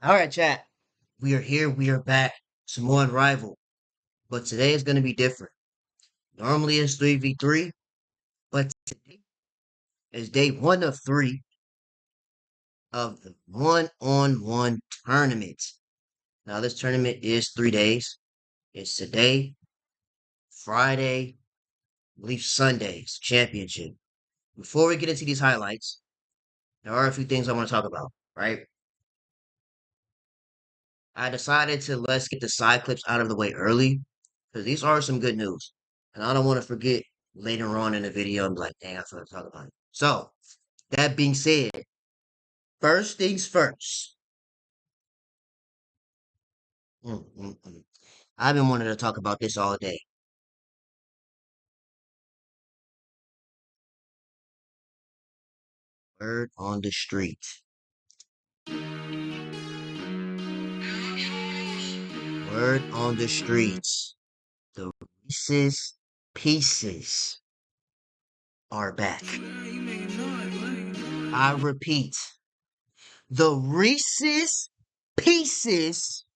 All right, chat. We are here. We are back. Some more Unrivaled. But today is going to be different. Normally it's 3v3, but today is day one of three of the one-on-one tournament. Now, this tournament is 3 days. It's today, Friday, I believe Sunday's championship. Before we get into these highlights, there are a few things I want to talk about, right? I decided to let's get the side clips out of the way early because these are some good news. And I don't want to forget later on in the video and be like, dang, I forgot to talk about it. So, that being said, first things first. Mm, mm, mm. I've been wanting to talk about this all day. Word on the street. Word on the streets. The Reese's Pieces are back. I repeat, the Reese's Pieces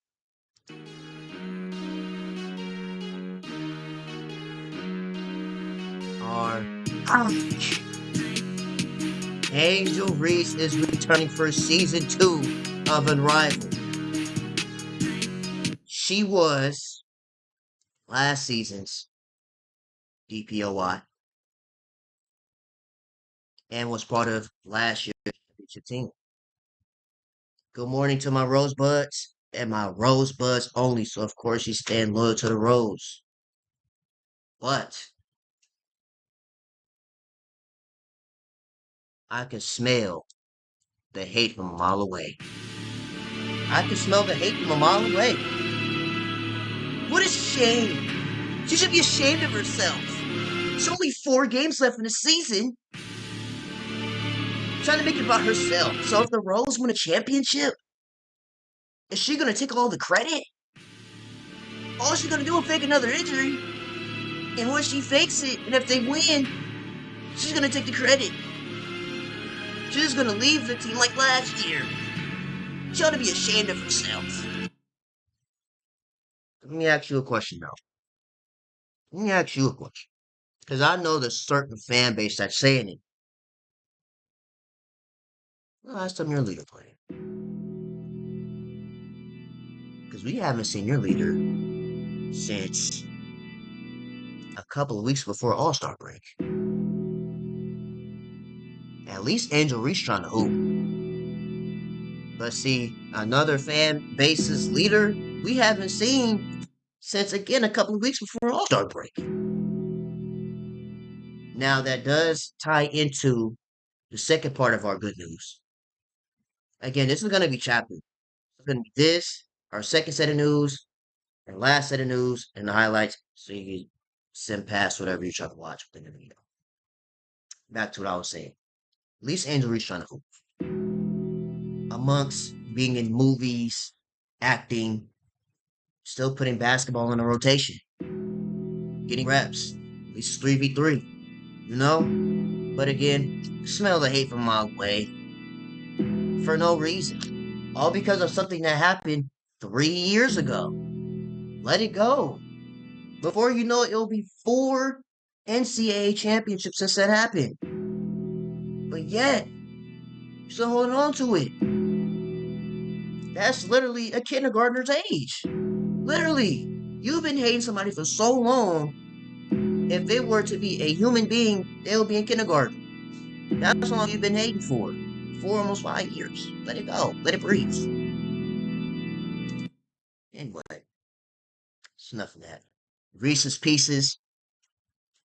are out. Angel Reese is returning for season 2 of Unrivaled. She was last season's DPOY and was part of last year's championship team. Good morning to my rosebuds and my rosebuds only, so of course you stand loyal to the rose. But I can smell the hate from a mile away. I can smell the hate from a mile away. What a shame. She should be ashamed of herself. There's only 4 games left in the season. Trying to make it about herself. So if the Rose win a championship, is she gonna take all the credit? All she's gonna do is fake another injury. And once she fakes it, and if they win, she's gonna take the credit. She's just gonna leave the team like last year. She ought to be ashamed of herself. Let me ask you a question though. Let me ask you a question. Because I know there's certain fan base that's saying it. When the last time your leader played? Because we haven't seen your leader since a couple of weeks before All-Star break. At least Angel Reese trying to hoop. But see, another fan base's leader we haven't seen since again a couple of weeks before All-Star break. Now that does tie into the second part of our good news. Again, this is gonna be chapter. It's gonna be this, our second set of news, our last set of news, and the highlights. So you can send past whatever you're trying to watch within the video. Back to what I was saying. At least Angel Reese trying to hoop. Amongst being in movies, acting, still putting basketball in a rotation, getting reps. At least 3v3, you know? But again, smell the hate from a mile away for no reason. All because of something that happened 3 years ago. Let it go. Before you know it, it'll be 4 NCAA championships since that happened. But yet, you're still holding on to it. That's literally a kindergartner's age. Literally. You've been hating somebody for so long. If it were to be a human being, they would be in kindergarten. That's how long you've been hating for. 4, almost 5 years. Let it go. Let it breathe. Anyway, it's enough of that. Reese's Pieces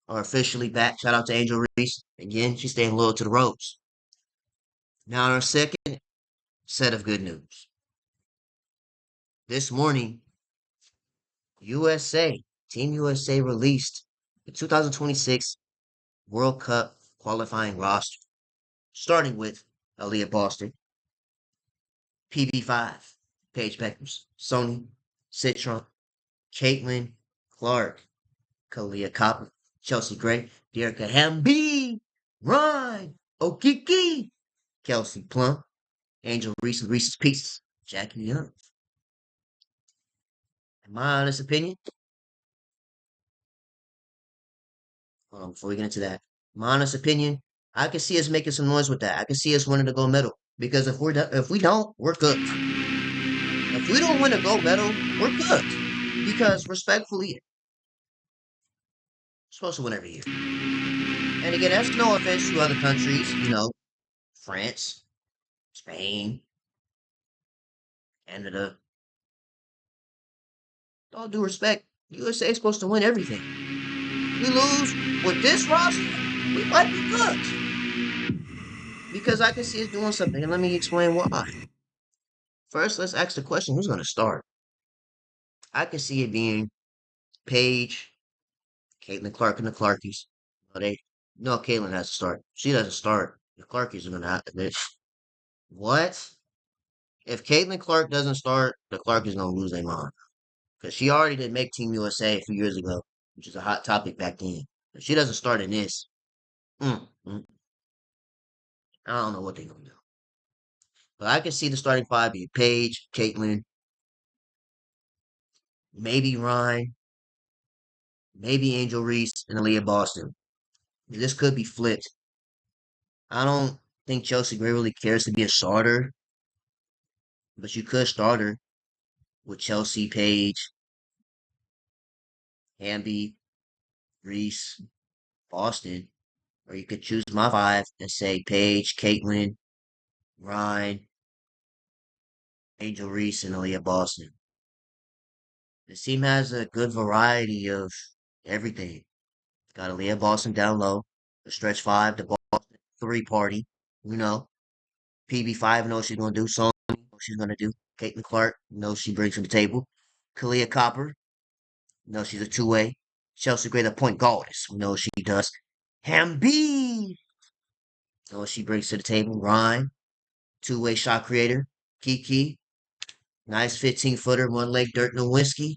are officially back. Shout out to Angel Reese. Again, she's staying loyal to the ropes. Now, on our second set of good news. This morning, Team USA released the 2026 World Cup qualifying roster, starting with Aaliyah Boston, PB5, Paige Vs Soni, Citron, Caitlin, Clark, Kalia Copper, Chelsea Gray, Dearica Hamby, Rhyne, Okiki, Kelsey Plum, Angel Reese, Reese's Pieces, Jackie Young. In my honest opinion, hold on, before we get into that, my honest opinion, I can see us making some noise with that. I can see us winning the gold medal because if we don't, we're cooked. If we don't win a gold medal, we're cooked. Because respectfully, we're supposed to win every year. And again, that's no offense to other countries, France, Spain, Canada. All due respect, USA is supposed to win everything. We lose with this roster, we might be cooked. Because I can see us doing something, and let me explain why. First, let's ask the question: who's going to start? I can see it being Paige, Caitlin Clark, and the Clarkies. No, Caitlin has to start. She doesn't start. The Clarkies are going to have to. What? If Caitlin Clark doesn't start, the Clarkies going to lose their mind. Because she already did make Team USA a few years ago, which is a hot topic back then. If she doesn't start in this, mm, mm, I don't know what they're going to do. But I can see the starting five being Paige, Caitlin, maybe Rhyne, maybe Angel Reese, and Aaliyah Boston. This could be flipped. I don't think Chelsea Gray really cares to be a starter, but you could start her with Chelsea, Paige, Hamby, Reese, Boston. Or you could choose my five and say Paige, Caitlin, Rhyne, Angel Reese, and Aaliyah Boston. This team has a good variety of everything. Got Aaliyah Boston down low, the stretch five, the Boston three party. You know, PB5 knows she's gonna do. Soni knows she's gonna do. Caitlin Clark knows she brings to the table. Kalia Copper knows she's a two-way. Chelsea Gray, the point goddess, knows she does. Hamby knows she brings to the table. Rhyne, two-way shot creator. Kiki, nice 15-footer, one leg dirt Nowinski.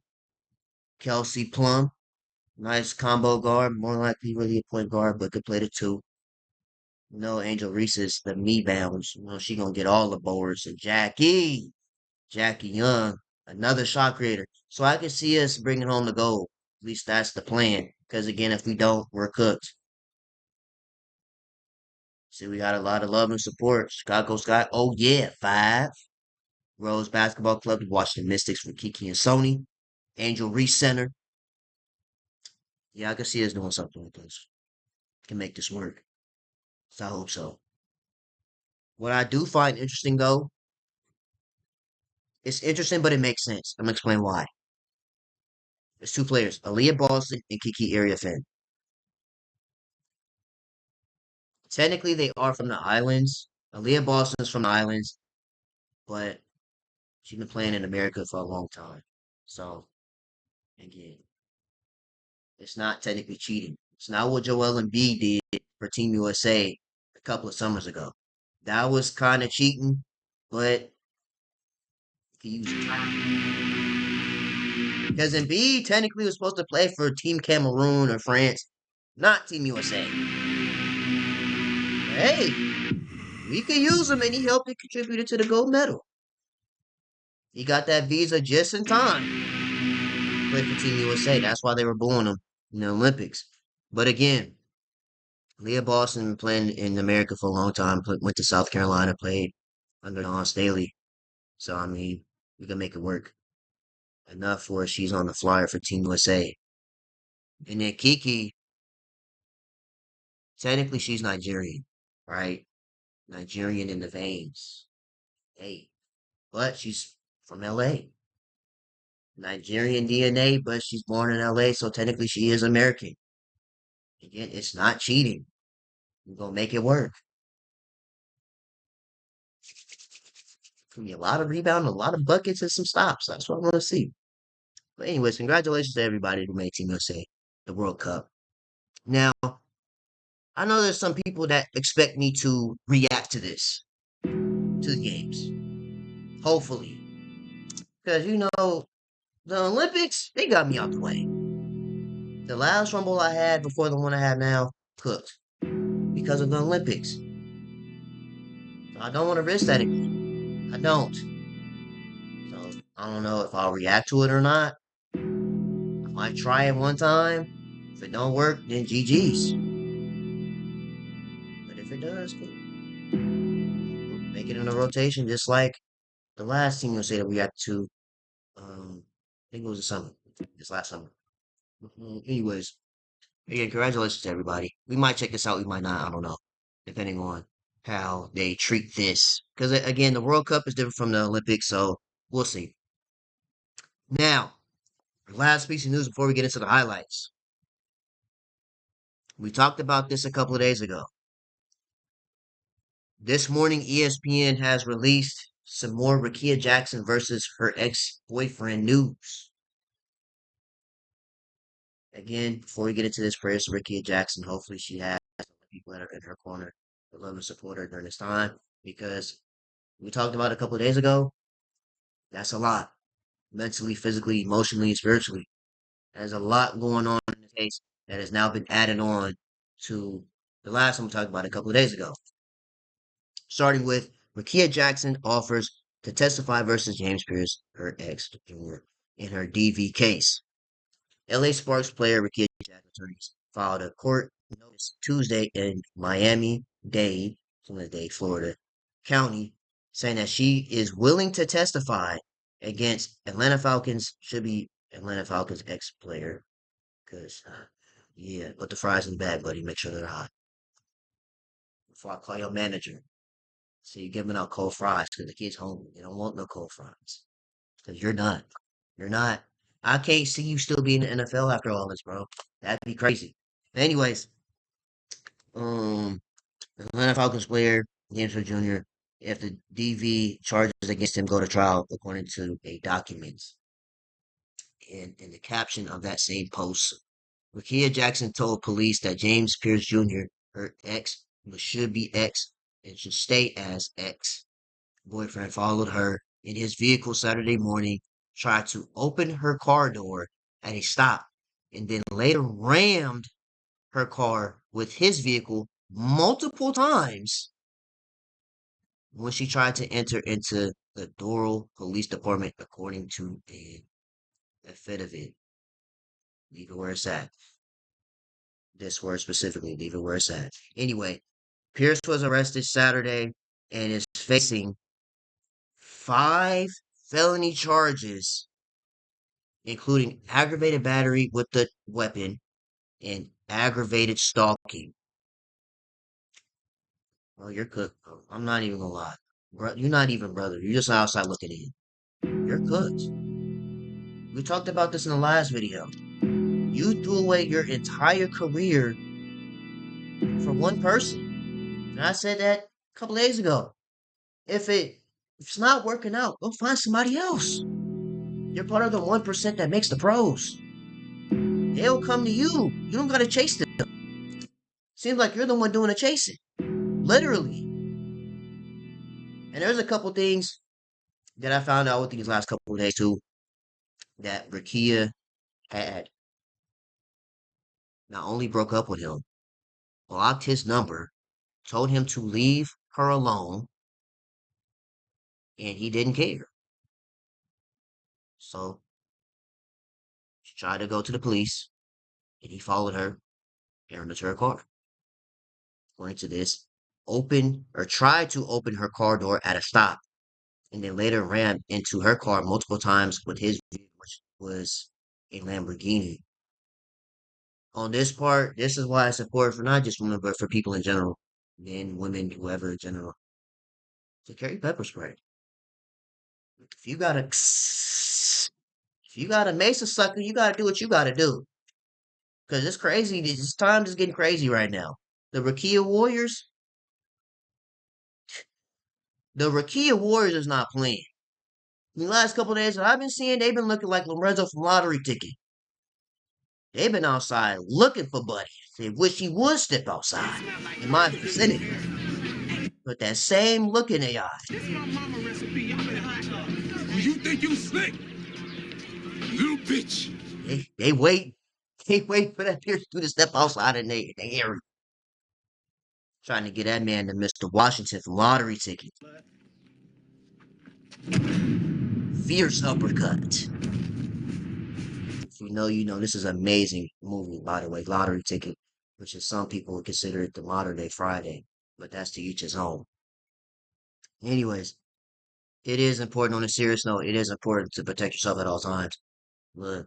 Kelsey Plum, nice combo guard, more likely really a point guard, but could play the two. Angel Reese is the me bounds. She gonna get all the boards. And Jackie Young, another shot creator. So I can see us bringing home the gold. At least that's the plan. Because again, if we don't, we're cooked. See, we got a lot of love and support. Chicago Sky, oh yeah, 5. Rose Basketball Club, Washington Mystics for Kiki and Soni. Angel Reese Center. Yeah, I can see us doing something with this. Can make this work. So I hope so. What I do find interesting though, it's interesting, but it makes sense. I'm gonna explain why. There's two players, Aaliyah Boston and Kiki Area Finn. Technically, they are from the islands. Aaliyah Boston is from the islands, but she's been playing in America for a long time. So again, it's not technically cheating. It's not what Joel Embiid did for Team USA a couple of summers ago. That was kind of cheating, but you can use it. Because Embiid technically was supposed to play for Team Cameroon or France, not Team USA. Hey, we could use him, and he helped and contributed to the gold medal. He got that visa just in time. Played for Team USA. That's why they were booing him in the Olympics. But again, Leah Boston been playing in America for a long time. Went to South Carolina, played under Don Staley. So I mean, we can make it work. Enough where she's on the flyer for Team USA. And then Kiki, technically she's Nigerian, right? Nigerian in the veins. Hey, but she's from LA. Nigerian DNA, but she's born in LA, so technically she is American. Again, it's not cheating. We're gonna make it work. Gonna be a lot of rebound, a lot of buckets, and some stops. That's what I want to see. But anyways, congratulations to everybody who made Team USA the World Cup. Now, I know there's some people that expect me to react to this, to the games. Hopefully. Because the Olympics, they got me out the way. The last rumble I had before the one I have now, cooked. Because of the Olympics. So I don't want to risk that again. I don't. I don't know if I'll react to it or not. I might try it one time. If it don't work, then GG's. But if it does, cool. We'll make it in a rotation, just like the last team you'll say that we react to. I think it was the summer. This last summer. Anyways, again, congratulations to everybody. We might check this out, we might not. I don't know, depending on how they treat this. Because again, the World Cup is different from the Olympics, so we'll see. Now, last piece of news before we get into the highlights. We talked about this a couple of days ago. This morning, ESPN has released some more Rickea Jackson versus her ex-boyfriend news. Again, before we get into this, prayers to Rickea Jackson. Hopefully, she has people that are in her corner that love and support her during this time, because we talked about it a couple of days ago. That's a lot, mentally, physically, emotionally, and spiritually. There's a lot going on in the case that has now been added on to the last one we talked about a couple of days ago. Starting with Rickea Jackson offers to testify versus James Pierce, her ex junior, in her DV case. LA Sparks player Rickea Jackson attorneys filed a court notice Tuesday in Miami-Dade, Florida County, saying that she is willing to testify against Atlanta Falcons, should be Atlanta Falcons ex-player, because, yeah, put the fries in the bag, buddy, make sure they're hot. Before I call your manager. So you're giving out cold fries because the kid's hungry. They don't want no cold fries. Because you're not. You're not. I can't see you still being in the NFL after all this, bro. That'd be crazy. Anyways, um, Atlanta Falcons player, James Pierce Jr., if the DV charges against him go to trial, according to a document. And in the caption of that same post, Rickea Jackson told police that James Pierce Jr., her ex, but should be ex, and should stay as ex, boyfriend followed her in his vehicle Saturday morning, tried to open her car door at a stop, and then later rammed her car with his vehicle multiple times when she tried to enter into the Doral Police Department, according to an affidavit. Leave it where it's at. This word specifically, leave it where it's at. Anyway, Pierce was arrested Saturday and is facing 5 felony charges, including aggravated battery with the weapon and aggravated stalking. Well, you're cooked, bro. I'm not even gonna lie. Bro, you're not even brother. You're just outside looking in. You're cooked. We talked about this in the last video. You threw away your entire career for one person. And I said that a couple days ago. If it's not working out, go find somebody else. You're part of the 1% that makes the pros. They'll come to you. You don't gotta chase them. Seems like you're the one doing the chasing. Literally. And there's a couple things that I found out with these last couple of days too. That Rickea had not only broke up with him, blocked his number, told him to leave her alone, and he didn't care. So she tried to go to the police, and he followed her and into her car. According to this, opened or tried to open her car door at a stop, and then later ran into her car multiple times with his vehicle, which was a Lamborghini. On this part, this is why it's important for not just women, but for people in general, men, women, whoever in general, to carry pepper spray. If you got a, if you got a Mesa sucker, you gotta do what you gotta do. Cause it's crazy. This time is getting crazy right now. The Rickea Warriors, the Rickea Warriors is not playing. In the last couple of days that I've been seeing, they've been looking like Lorenzo from Lottery Ticket. They've been outside looking for buddies. They wish he would step outside in my vicinity. Put that same look in their eyes. This my mama recipe. You think you slick? Little bitch. They wait. They wait for that Pierce to step outside in their area. Trying to get that man to Mr. Washington from Lottery Ticket. fierce uppercut. If you know, you know. This is an amazing movie, by the way. Lottery Ticket, which is some people would consider it the modern day Friday, but that's to each his own. Anyways, it is important on a serious note. It is important to protect yourself at all times. Look,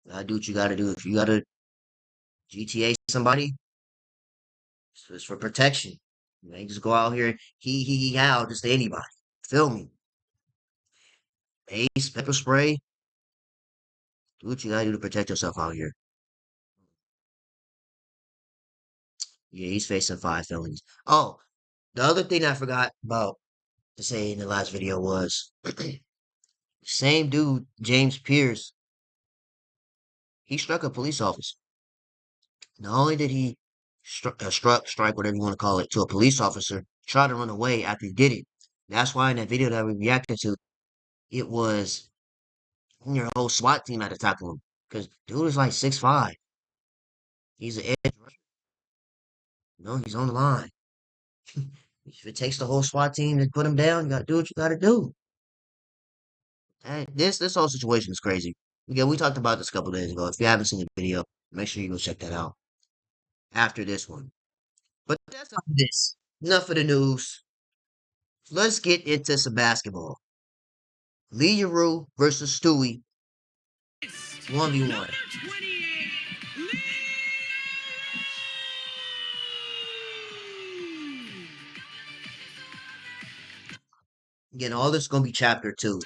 gotta do what you gotta do. If you gotta GTA somebody, it's for protection. You ain't just go out here he how just to anybody. Feel me? Ace, pepper spray. Do what you gotta do to protect yourself out here. Yeah, he's facing 5 felonies. Oh, the other thing I forgot about to say in the last video was same dude, James Pierce, he struck a police officer. Not only did he strike, whatever you want to call it, to a police officer, tried to run away after he did it. That's why in that video that we reacted to, it was your whole SWAT team had to tackle him. Because dude is like 6'5". He's an edge rusher. You know, he's on the line. If it takes the whole SWAT team to put him down, you gotta do what you gotta do. And this whole situation is crazy. Again, we talked about this a couple days ago. If you haven't seen the video, make sure you go check that out after this one. But that's enough of this. Enough of the news. Let's get into some basketball. Aaliyah versus Stewie, 1v1. Again, all this is gonna be chapter 2.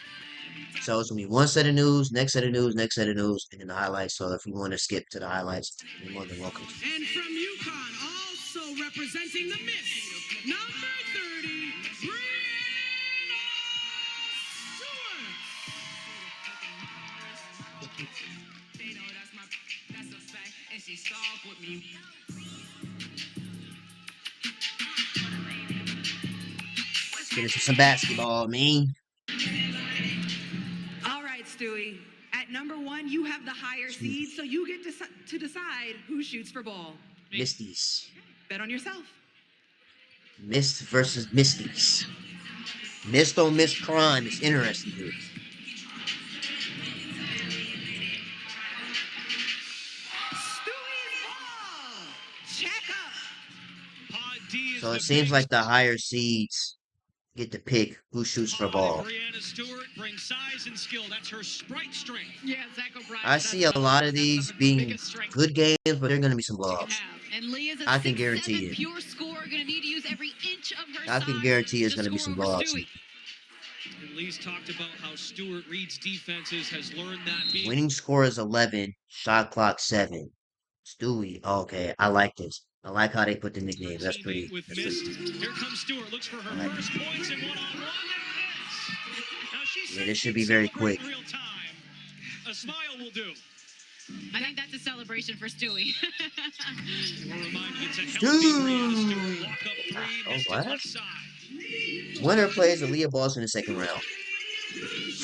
So it's gonna be one set of news, next set of news, next set of news, and then the highlights. So if you want to skip to the highlights, you're more than welcome to. And from UConn, also representing the Miss, number 30, Rhyne Let's get into some basketball, man. All right, Stewie. At number 1, you have the higher seed, so you get to decide who shoots for ball. Misties. Bet on yourself. Mist versus Misties. Mist on Mist crime is interesting here. Stewie's ball. Check up. So it seems like the higher seeds get to pick who shoots for ball. I see a lot of these being good games, but they're going to be some blowups. I can guarantee you. I can guarantee it's going to be some blowups. Lee's talked about how Stewart reads defenses, has learned that. Winning score is 11, shot clock 7. Stewie, okay, I like this. I like how they put the nicknames. That's pretty. Here comes Stewart, looks for her first points and one-on-one. Yeah, this should be very quick. A smile will do. I think that's a celebration for Stewie. Stewie! Oh, what? Winner plays Aaliyah Balls in the second round.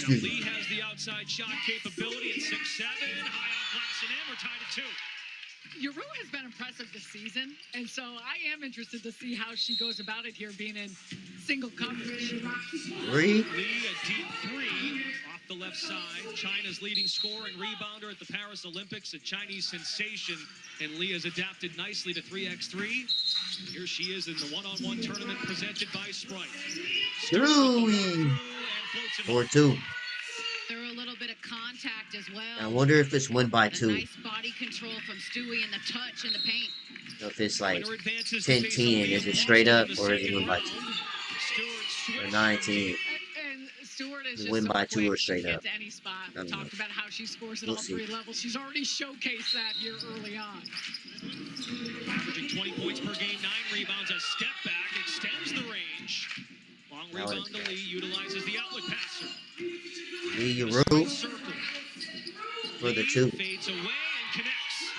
Lee has the outside shot capability at 6'7", high on glass and in. We're tied at 2. Euro has been impressive this season, and so I am interested to see how she goes about it here, being in single coverage. 3. Lee, a deep 3 off the left side. China's leading scorer and rebounder at the Paris Olympics, a Chinese sensation, and Lee has adapted nicely to 3x3. Here she is in the one-on-one tournament presented by Sprite. Stewie! 4-2. Through a little bit of contact as well. I wonder if it's win by 2. Nice body control from Stewie and the touch in the paint. So if it's like 10-10, is it straight up or is it win by 2? Or 9-10. Win by 2 or straight up. Any spot. Talked about how she scores at all 3 levels. She's already showcased that here early on. Averaging 20 points per game, 9 rebounds, a step back, extends the range. Long rebound to Lee, utilizes the outlet passer. Lee Euro for the 2. Fades away and connects.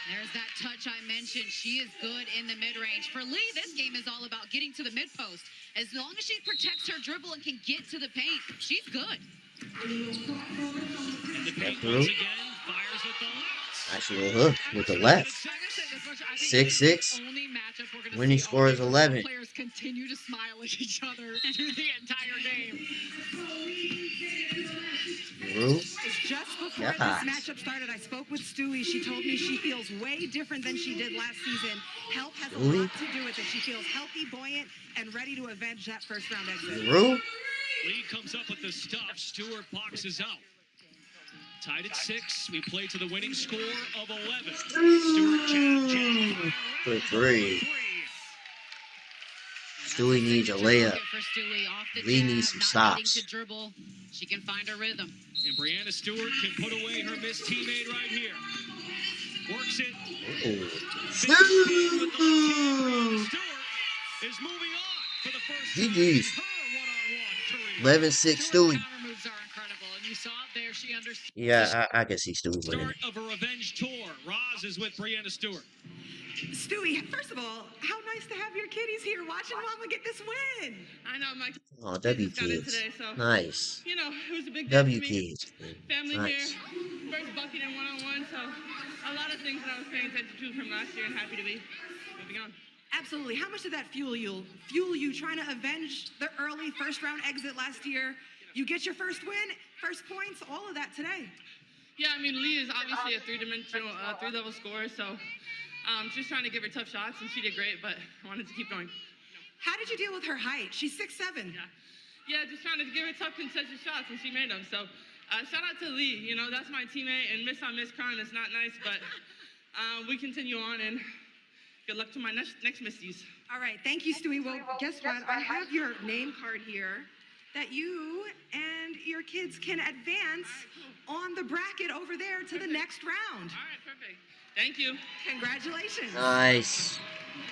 There's that touch I mentioned. She is good in the mid-range. For Lee, this game is all about getting to the mid-post. As long as she protects her dribble and can get to the paint, she's good. And the paint once again, fires with the left. Nice little hook with the left. 6-6. Winning score is 11. Players continue to smile at each other through the entire game. Just before Yeah. this matchup started, I spoke with Stewie. She told me she feels way different than she did last season. Health has a lot to do with it. She feels healthy, buoyant, and ready to avenge that first round exit. Lee comes up with the stuff. Stewart boxes out. Tied at 6. We play to the winning score of 11. Stewart jab for 3. Stewie needs a layup. Lee needs some stops. She can find her rhythm. And Brianna Stewart can put away her missed teammate right here. Works it. Stewart is moving on for the first time. GG's. 11-6 Stewie. Yeah, I can see Stewie winning. Start of a revenge tour. Roz is with Brianna Stewart. Stewie, first of all, how nice to have your kiddies here watching Mama get this win. I know my Oh, W got in kids. today, so Nice. you know it was a big day W for me. kids. Family Nice. here, first bucket in one-on-one, so a lot of things that I was paying attention to from last year, and happy to be moving on. Absolutely. How much did that fuel you? Fuel you trying to avenge the early first round exit last year? You get your first win, first points, all of that today. Yeah, I mean Lee is obviously a three-dimensional, three-level scorer, so just trying to give her tough shots, and she did great, but I wanted to keep going. How did you deal with her height? She's 6'7". Yeah, just trying to give her tough contested shots, and she made them. So shout out to Lee. You know, that's my teammate, and miss on miss crime is not nice, but we continue on, and good luck to my next Misties. All right, thank you, Stewie. Well, guess what? I have your name card here that you and your kids can advance on the bracket over there to the next round. All right, perfect. Thank you. Congratulations. Nice.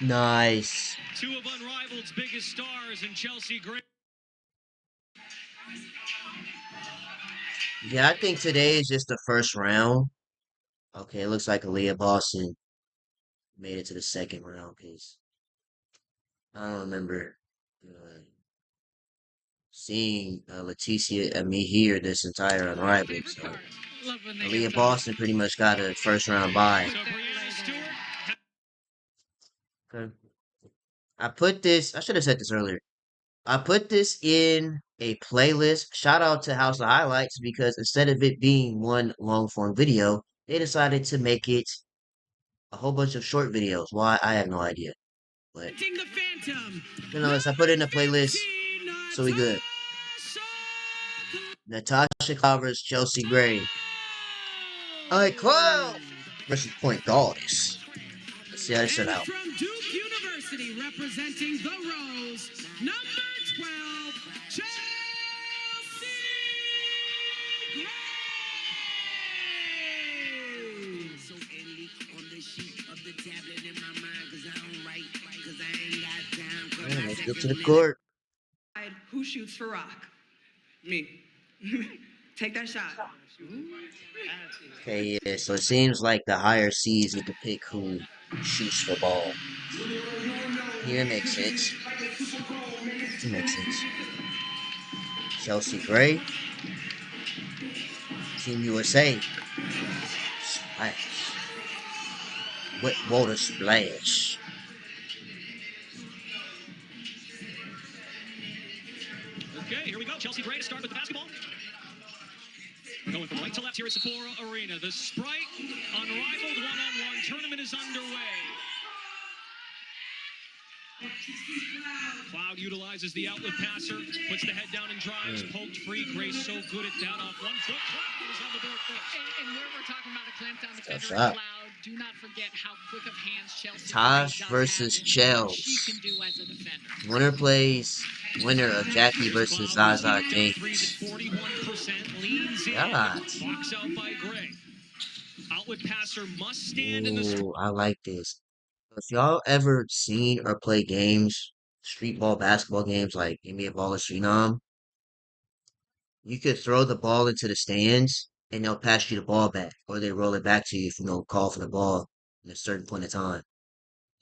Nice. 2 of Unrivaled's biggest stars in Chelsea Gray. Yeah, I think today is just the first round. Okay, it looks like Aaliyah Boston made it to the second round because I don't remember seeing Leticia and me here this entire Unrivaled. So Aaliyah Boston pretty much got a first round bye. So Brianna Stewart. Okay. I should have said this earlier. I put this in a playlist. Shout out to House of Highlights because instead of it being one long form video, they decided to make it a whole bunch of short videos. Why? I have no idea. But nonetheless, I put it in a playlist, so we good. Natasha Cloud versus Chelsea Gray. Alright, Cloud versus Point Goddess. Let's see how this turn out. From Duke University, representing the Rose, number 12, Chelsea Gray. So early on the sheet of the tablet in my mind, cause I don't write, cause I ain't got time. Let's go to the court. Who shoots for Rock? Me. Take that shot. Okay, yeah, so it seems like the higher seeds get to pick who shoots the ball. Yeah, it makes sense. It makes sense. Chelsea Gray. Team USA. Splash. Wet water splash. Okay, here we go. Chelsea Gray to start with the basketball. Going from right to left here at Sephora Arena. The Sprite Unrivaled one-on-one tournament is underway. Cloud utilizes the outlet passer, puts the head down and drives, poked free. Gray so good at that off 1 foot. Cloud is on the board first. And where we're talking about a clampdown defender shot. Cloud, do not forget how quick of hands Chelsea Tosh versus Chels. she can do as a defender. Winner plays winner of Jackie versus ZaZa James. 41% leans in. God. Box out by Gray. Outlet passer must stand in the Ooh, I like this. If y'all ever seen or play games, street ball basketball games like NBA Ball or Phenom, you could throw the ball into the stands and they'll pass you the ball back, or they roll it back to you if you don't call for the ball at a certain point in time.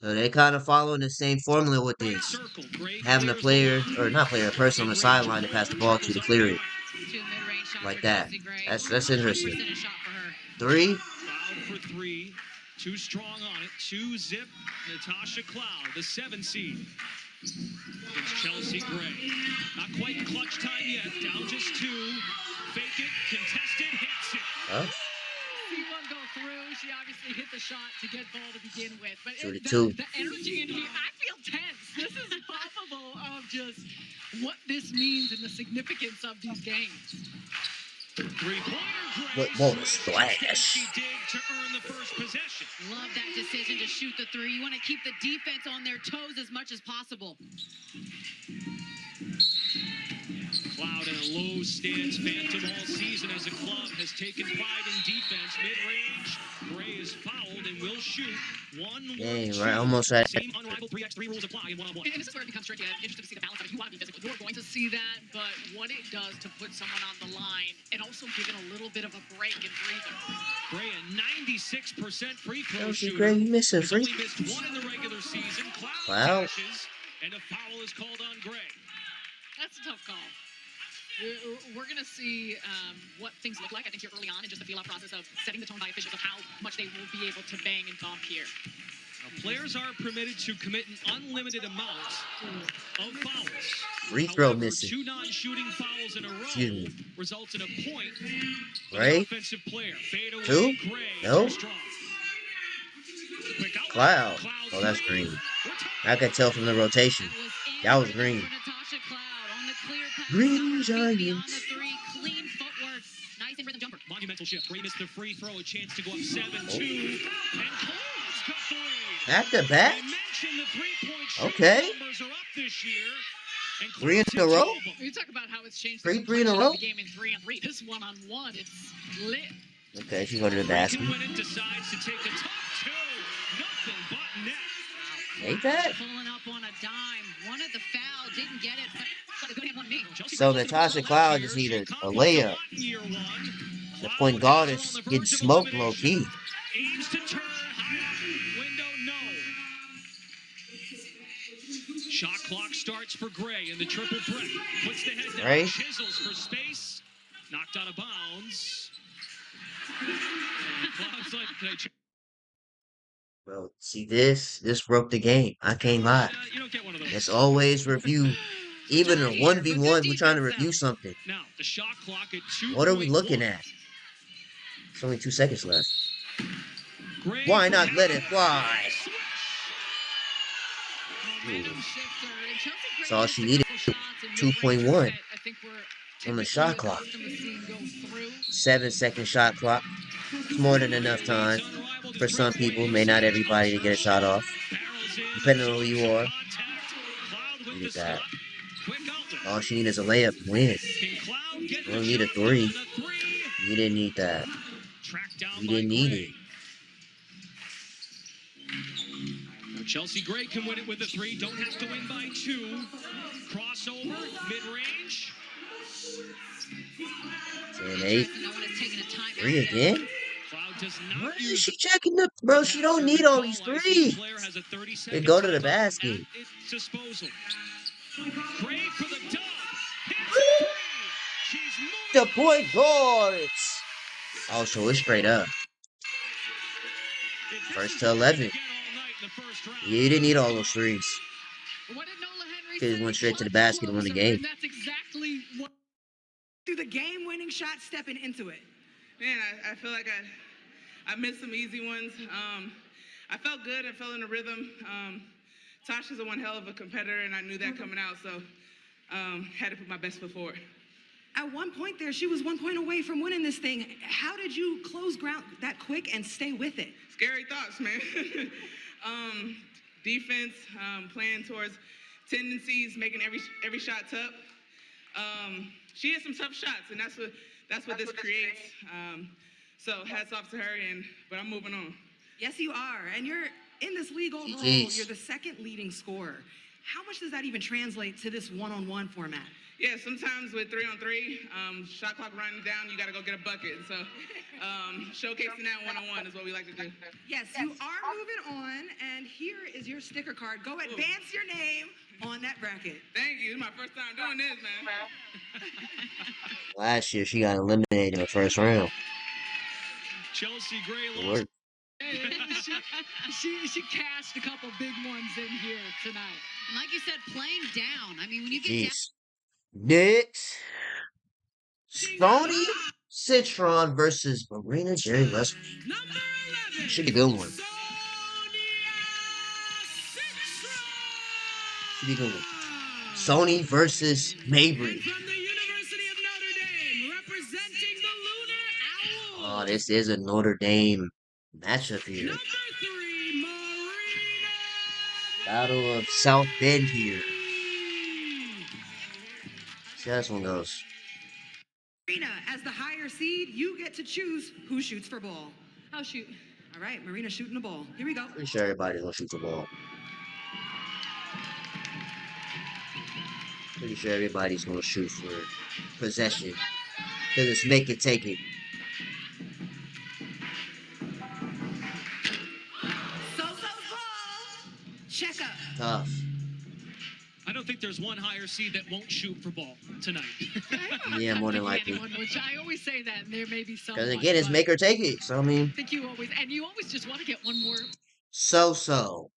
So they kind of following the same formula with this, circle. Gray having a clears player or not player, a person on the sideline to pass the ball to clear it Two mid-range shots like for that. Chelsea Gray. That's interesting. 100% a shot for her. 3. Cloud for 3. Too strong on it. 2-zip. Natasha Cloud, the 7 seed. Against Chelsea Gray. Not quite in clutch time yet. Down just 2. Fake it, contested, hits it. Huh? See one go through. She obviously hit the shot to get ball to begin with. But the energy in here, I feel tense. This is palpable of just what this means and the significance of these games. Three-pointer, What a splash. She did to earn the first possession. Love that decision to shoot the three. You want to keep the defense on their toes as much as possible. Cloud in a low stance phantom all season as a club has taken pride in defense. Mid-range, Gray is fouled and will shoot. Dang, right, almost at Same unrivaled 3x3 rules apply in one-on-one. And this is where it becomes tricky. I'm interested to see the balance of it. You want to be physical. You're going to see that, but what it does to put someone on the line and also give it a little bit of a break and breather. Gray, a 96% free throw Kelsey, shooter. Gray, you missing He's free? only missed one in the regular season. Wow. Cashes, and a foul is called on Gray. That's a tough call. We're going to see what things look like. I think you're early on in just the feel-out process of setting the tone by officials of how much they will be able to bang and bump here. Now, players are permitted to commit an unlimited amount of fouls. Free throw However, missing. 2 non-shooting fouls in a row results in a point for the Right? offensive player. Fade away, 2? Gray, No. too strong. Quick outlet. Cloud. Cloud Oh, that's three. green. We're tied. I could tell from the rotation. That was green. Green Giants. Clean footwork. Nice in rhythm jumper. Monumental shift. Gray missed the free throw. A chance to go up 7-2. And Cloud's got the lead. Back to back? I mentioned the three-point shooting Okay. numbers are up this year. And 3 in Cloud's a hit row? 2 of them. You talk about how it's changed Three the in a complexion row? of the game in 3-on-3. This one-on-one, it's lit. Okay, she's going to the Gray basket. can win it, decides to take a tough 2. Nothing but net. Ain't that? Pulling up on a dime. Wanted the foul, didn't get it, but a good hand on me. So Natasha Cloud just needed a layup. The point guard is getting smoked low key. Aims to turn, high window, no. Shot clock starts for Gray in the triple threat. Puts the head down, Right. chisels for space. Knocked out of bounds. And Cloud's like, can I check? Bro, see this broke the game. I can't lie. You don't get one of those. Let's always review. Even in a 1v1, we're trying to review something. Now, the shot clock at 2. What are we looking at? It's only 2 seconds left. Gray Why from not let it half. fly? Swish. Momentum shifter. And Chelsea Gray That's all missed she a needed. couple shots in 2.1 mid-range set. I think we're on the typically shot clock. accustomed to seeing go through. 7-second shot clock. It's more than enough time for some people, may not everybody, to get a shot off. Depending on who you are. Look at that. All she needs is a layup to win. You don't need a 3. You didn't need that. You didn't need it. Chelsea Gray can win it with a 3. Don't have to win by 2. Crossover, mid-range. 10-8. No one has taken a time 3 again? Cloud does Why not is use she checking the... Bro, she don't need all these threes. They go to the basket. Its disposal. Gray for the dub. Hits a 3. She's The point guards. Oh, so it's straight up. First to 11. You didn't need all those threes. What did Nola Henry Could have say? went straight to the basket and won the game. And that's exactly what. Through the game-winning shot, stepping into it. Man, I feel like I missed some easy ones. I felt good. I fell in a rhythm. Tasha's a one hell of a competitor, and I knew that coming out, so had to put my best foot forward. At one point there, she was 1 point away from winning this thing. How did you close ground that quick and stay with it? Scary thoughts, man. Defense, playing towards tendencies, making every shot tough. She has some tough shots, and that's what this creates. So hats off to her, but I'm moving on. Yes, you are. And you're in this league overall. Jeez. You're the second leading scorer. How much does that even translate to this one-on-one format? Yeah, sometimes with 3-on-3, shot clock running down, you got to go get a bucket. So showcasing that one-on-one is what we like to do. Yes, you are moving on, and here is your sticker card. Go advance your name on that bracket. Thank you. It's my first time doing this, man. Last year, she got eliminated in the first round. Chelsea Gray It lost. worked. She cashed a couple big ones in here tonight. And like you said, playing down. I mean, when you get down. Jeez. Next. Soni Citron versus Marina Jerry Westbrook. Should be a good one. Should be a good one. Soni versus Mabry. Oh, this is a Notre Dame matchup here. Battle of South Bend here. See how this one goes. Marina, as the higher seed, you get to choose who shoots for ball. I'll shoot. All right, Marina shooting the ball. Here we go. Pretty sure everybody's gonna shoot the ball. Pretty sure everybody's gonna shoot for possession. Cause it's make it, take it. Soso's ball. Check up. Tough. I don't think there's one higher seed that won't shoot for ball tonight. Yeah, more than likely. Anyone, which I always say that, and there may be some. Because again, it's make or take it. So I mean, I think you always just want to get one more so.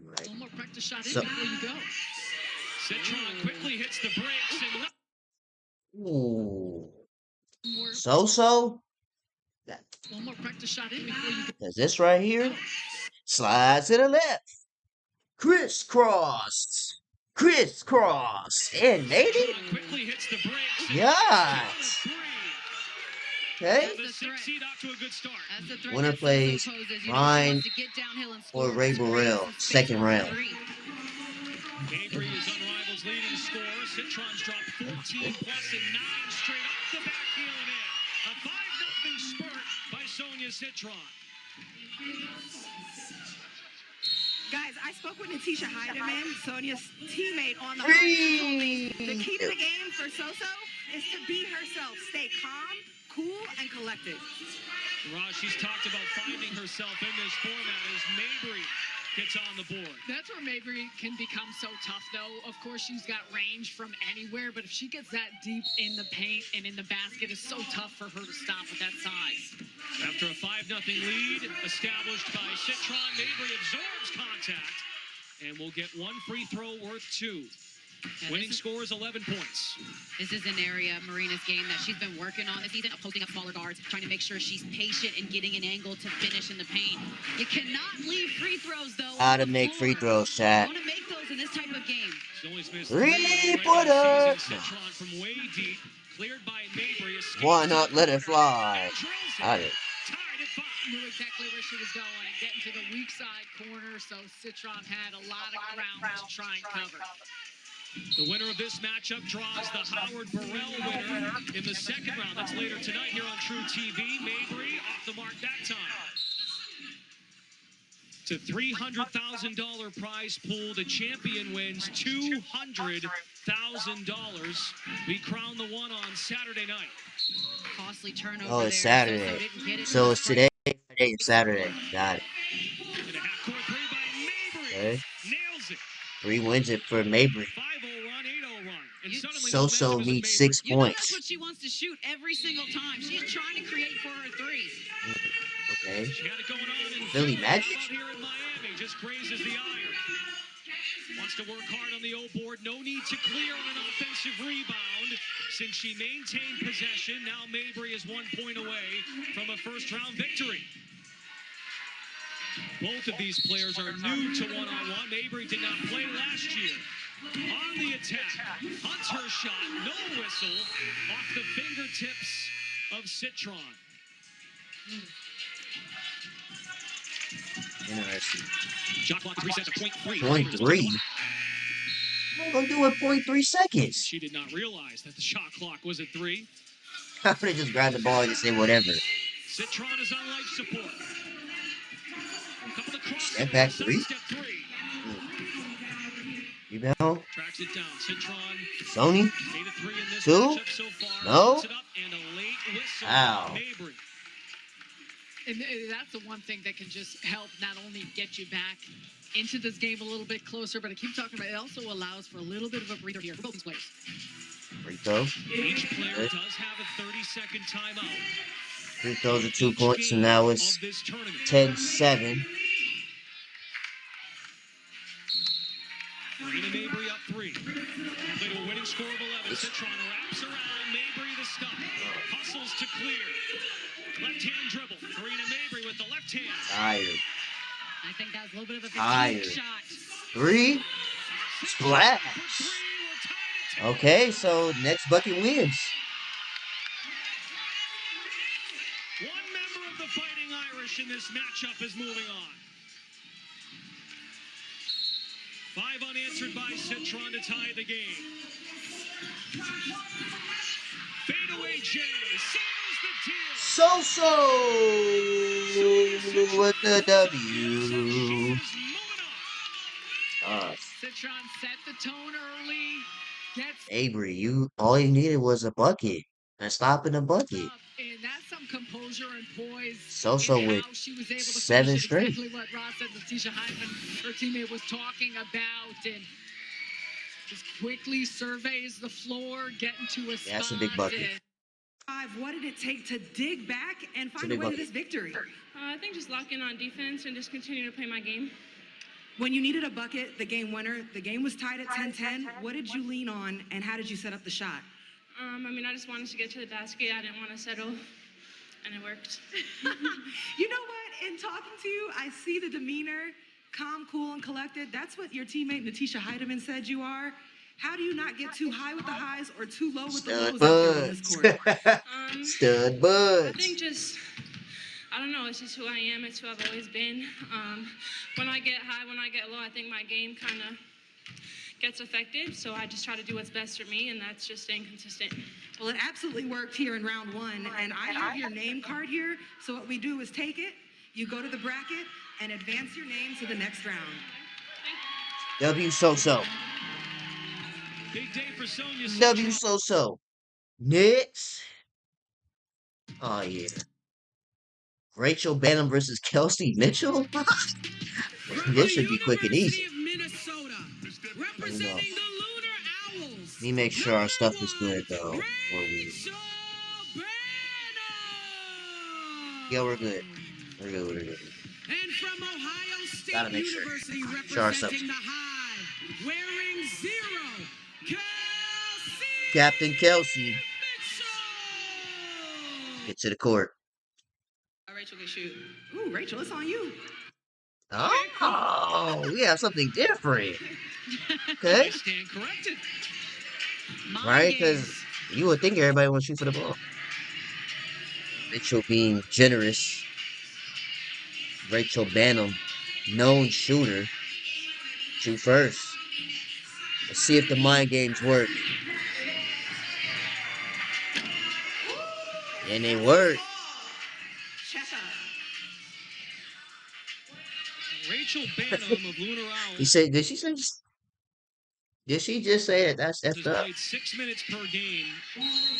Right. one more practice shot in So- before you go. Citron quickly hits the brakes and Ooh. More, So. one more practice shot in before you go. Cause this right here slides to the left. Crisscross. And made it. quickly hits the brakes. Yes. Okay. The sixth seed off to a good start. That's the threat Winner that Soso plays poses. You know, she Rhyne wants to get downhill and or score. Ray That's Burrell, great. second round. Mabry is Unrivaled's leading scorer. Citron's dropped 14 plus and 9 straight off the back heel and in. A 5-0 spurt by Sonia Citron. Guys, I spoke with Natisha Heidemann, Sonia's teammate on the line. She told me the key to the game for Soso is to be herself. Stay calm, cool, and collected. Raj, she's talked about finding herself in this format as Mabry gets on the board. That's where Mabry can become so tough, though. Of course, she's got range from anywhere, but if she gets that deep in the paint and in the basket, it's so tough for her to stop at that size. After a 5-0 lead established by Citron, Mabry absorbs contact and will get one free throw worth 2. Yeah, Winning score is 11 points. This is an area of Marina's game that she's been working on this season, of posting up smaller guards, trying to make sure she's patient and getting an angle to finish in the paint. You cannot leave free throws, though. How to make free throws, chat. You want to make those in this type of game. She's only missed 3 regular footer. season. Citron from way deep, cleared by Mabry. Why not let it fly? Got it. Tied at 5. Knew exactly where she was going, getting to the weak side corner, so Citron had a lot of ground to try and cover. The winner of this matchup draws the Howard Burrell winner in the second round. That's later tonight here on True TV. Mabry off the mark that time. It's a $300,000 prize pool. The champion wins $200,000. We crown the one on Saturday night. Costly turnover. Oh, it's there. Saturday. Soso didn't get it. So it's today, Friday, and Saturday. Got it. And a half-court three by Mabry. Okay. Nails it. 3 wins it for Mabry. 5-0 run, 8-0 run. And suddenly So momentum is needs with 6 Mabry. You know that's points. what she wants to shoot every single time. She's trying to create for her three. Okay. She had it going on in Philly Magic? Out here in Miami, just grazes the iron. Wants to work hard on the O board. No need to clear on an offensive rebound. Since she maintained possession, now Mabry is 1 point away from a first-round victory. Both of these players are new to one-on-one. Mabry did not play last year. On the attack, hunts her shot, no whistle, off the fingertips of Citron. Interesting. Shot clock is reset to .3. 0.3? What am I going to do in 0.3 seconds? She did not realize that the shot clock was at 3. I would have just grabbed the ball and just say whatever. Citron is on life support. A couple of crosses. Step back 3. Step 3. Rebound. Tracks it down. Citron Soni. made a 3 in this 2? matchup so far. No. Puts it up and a late whistle. Ow. Mabry. And that's the one thing that can just help not only get you back into this game a little bit closer, but I keep talking about it also allows for a little bit of a breather here for both these players. Free throw. Each player does have a 30-second timeout. Free throws are 2 points, and now it's Of this tournament. 10-7. Marina Mabry up 3. Play to a winning score of 11. Citron wraps around Mabry the stop. Hustles to clear. Left-hand dribble. Marina Mabry with the left hand. Tired. I think that was a little bit of a Tired. fatigue shot. 3. Splash. Okay, so next bucket wins. One member of the Fighting Irish in this matchup is moving on. 5 unanswered by Citron to tie the game. Fadeaway J seals the deal. So with the W. Citron set the tone early. Avery, all you needed was a bucket and stopping the bucket. And that's some composure and poise. So with she was able to 7 straight. Exactly what Ross said, Letitia Hyman, her teammate, was talking about, and just quickly surveys the floor, getting to a spot. That's a big bucket. What did it take to dig back and find a way to this victory? I think just lock in on defense and just continue to play my game. When you needed a bucket, the game winner, the game was tied at 10-10. What did you lean on, and how did you set up the shot? I mean, I just wanted to get to the basket. I didn't want to settle, and it worked. You know what? In talking to you, I see the demeanor, calm, cool, and collected. That's what your teammate, Natisha Heidemann, said you are. How do you not get too high with the highs or too low with the lows out there on this court? Stud buds. I think I don't know, it's just who I am. It's who I've always been. When I get high, when I get low, I think my game kind of gets affected. So I just try to do what's best for me, and that's just staying consistent. Well, it absolutely worked here in round 1, and I have your name card here. So what we do is take it, you go to the bracket, and advance your name to the next round. W so-so. Big day for Sonia. W so-so. Next. Oh, yeah. Rachel Banham versus Kelsey Mitchell? This should be quick and easy. Let me make sure our stuff is good, though. Yeah, we're good. We're good. And from Ohio State Gotta make sure. University, Sure ourselves. representing the Hive, wearing 0, Kelsey Captain Kelsey. Mitchell. Get to the court. Rachel can shoot. Ooh, Rachel, it's on you. Oh, we have something different. Okay. Stand corrected. Right? Because you would think everybody wants to shoot for the ball. Mitchell being generous. Rachel Banham, known shooter. Shoot first. Let's see if the mind games work. And they work. Rachel Banham of Lunar Owl. He said, did she just say that that's effed up? Played 6 minutes per game.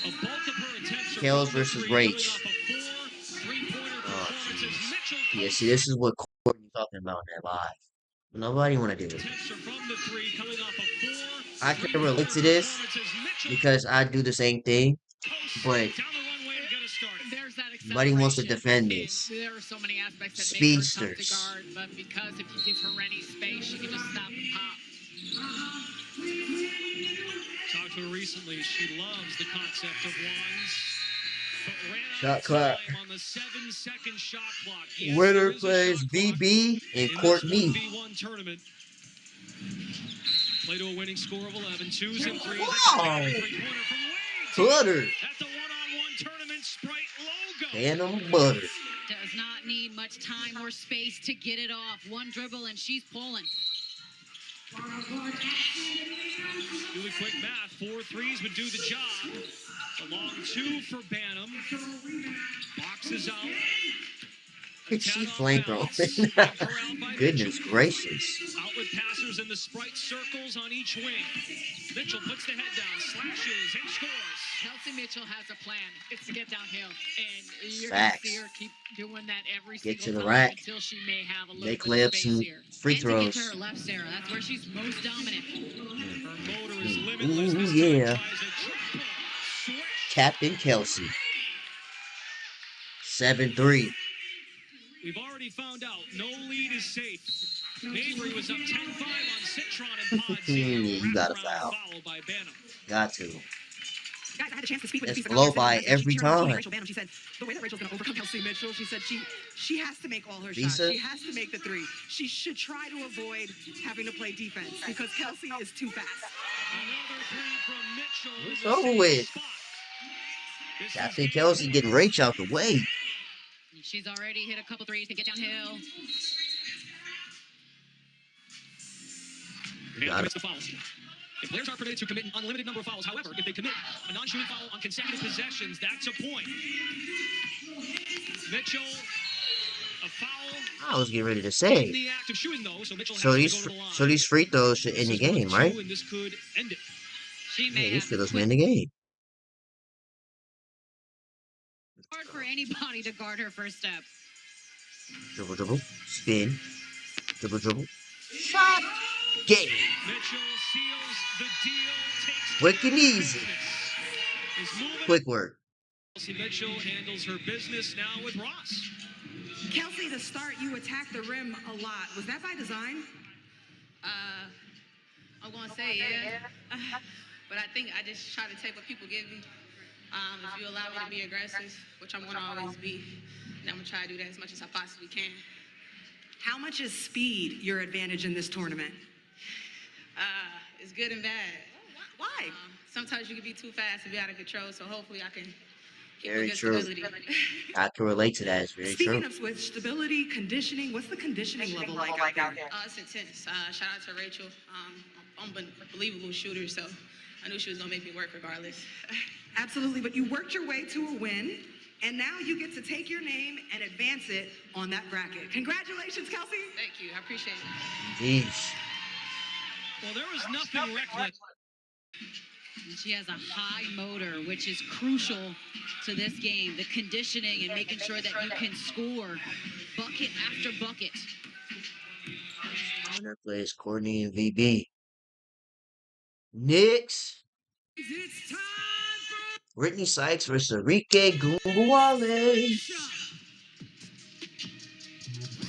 A bulk of her attempts are Kels from the versus three, Rach. coming off of 4 3-pointer performances. Mitchell Yeah, see, this is what Courtney talking about in that live. Nobody want to do it. attempts are from the 3, coming off of 4 I can relate to this because I do the same thing, but down the runway to get us started. There's that nobody wants to acceleration, defend and this. there are so many aspects that Speedsters. make her tough to guard, but because if you give her any space, she can just stop and pop. Talked to her recently. She loves the concept of wands. But ran out Shot of clock. time on the 7-second shot clock. Yes, Winner there is a plays shot clock BB and in Courtney. this 1v1 tournament. Play to a winning score of 11. 2s and 3s. Wow. Three-pointer from Wade. Butter. At the one-on-one tournament Sprite logo. Banham butter. Does not need much time or space to get it off. One dribble and she's pulling. Really quick math. 4 threes would do the job. A long 2 for Banham. Boxes out. She flamethrowing. Goodness gracious. Outlet passers in the Sprite circles on each wing. Mitchell puts the head down, slashes, and scores. Kelsey Mitchell has a plan. It's to get downhill, and you're going to Facts. see her keep doing that every Get single to the time rack. until she may have a little Make bit of layups space and here. free And to get to throws. her left, Sarah. That's where she's most dominant. Her motor is limitless. Ooh, This time yeah. tries a triple. Swish. Captain Kelsey. 7-3. We've already found out no lead is safe. Mabry was up 10-5 on Citron and Pod You got a foul. foul by Banham. Got to. Guys, I had a chance to speak with That's Lisa blow yesterday, by and every she shared on time. Rachel Banham. She said the way that Rachel's going to overcome Kelsey Mitchell, she said she has to make all her Lisa? shots. She has to make the three. She should try to avoid having to play defense because Kelsey is too fast. Another three from Mitchell. It's over with. I think Kelsey getting Rach out the way. She's already hit a couple threes to get downhill. Commits the fouls. If players are permitted to commit an unlimited number of fouls, however, if they commit a non-shooting foul on consecutive possessions, that's a point. Mitchell, a foul. I was getting ready to In say. the act of shooting, though, so Mitchell So has these to go to the line. so these free throws should end the This is game, 1-2, right? and this could end it. She Yeah, may these have free throws quick end the game. hard for anybody to guard her first step. Dribble, dribble, spin, dribble, dribble, shot, game. Mitchell seals the deal, takes Quick and care of easy. business. Is moving. Quick work. Kelsey Mitchell handles her business now with Ross. Kelsey, to start, you attack the rim a lot. Was that by design? I'm going to say, yeah. But I think I just try to take what people give me. If you allow me to be aggressive, which I'm going to always be, then I'm going to try to do that as much as I possibly can. How much is speed your advantage in this tournament? It's good and bad. Why? Sometimes you can be too fast and be out of control, so hopefully I can keep Very a good true. stability. I can relate to that. It's very Speaking true. of switch, stability, conditioning, what's the conditioning level like out there? It's intense. Shout out to Rachel. Unbelievable shooter, so I knew she was going to make me work regardless. Absolutely, but you worked your way to a win, and now you get to take your name and advance it on that bracket. Congratulations, Kelsey. Thank you. I appreciate it. Jeez. Well, there was nothing reckless. She has a high motor, which is crucial to this game. The conditioning and making sure that you can score bucket after bucket. Winner plays Courtney and VB. Knicks. It's time for Brittany Sykes versus Arike Vs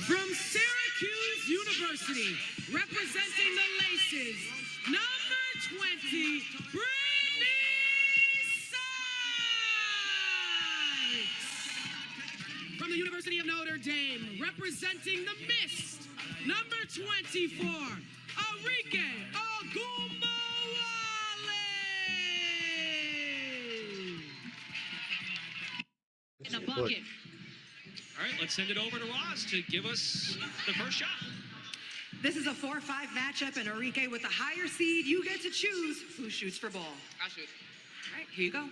from Syracuse University, representing the Laces, number 20, Brittany Sykes. From the University of Notre Dame, representing the Mist, number 24, Arike In a bucket. All right, let's send it over to Ross to give us the first shot. This is a 4-5 matchup, and Arike with the higher seed, you get to choose who shoots for ball. I'll shoot. All right, here you go.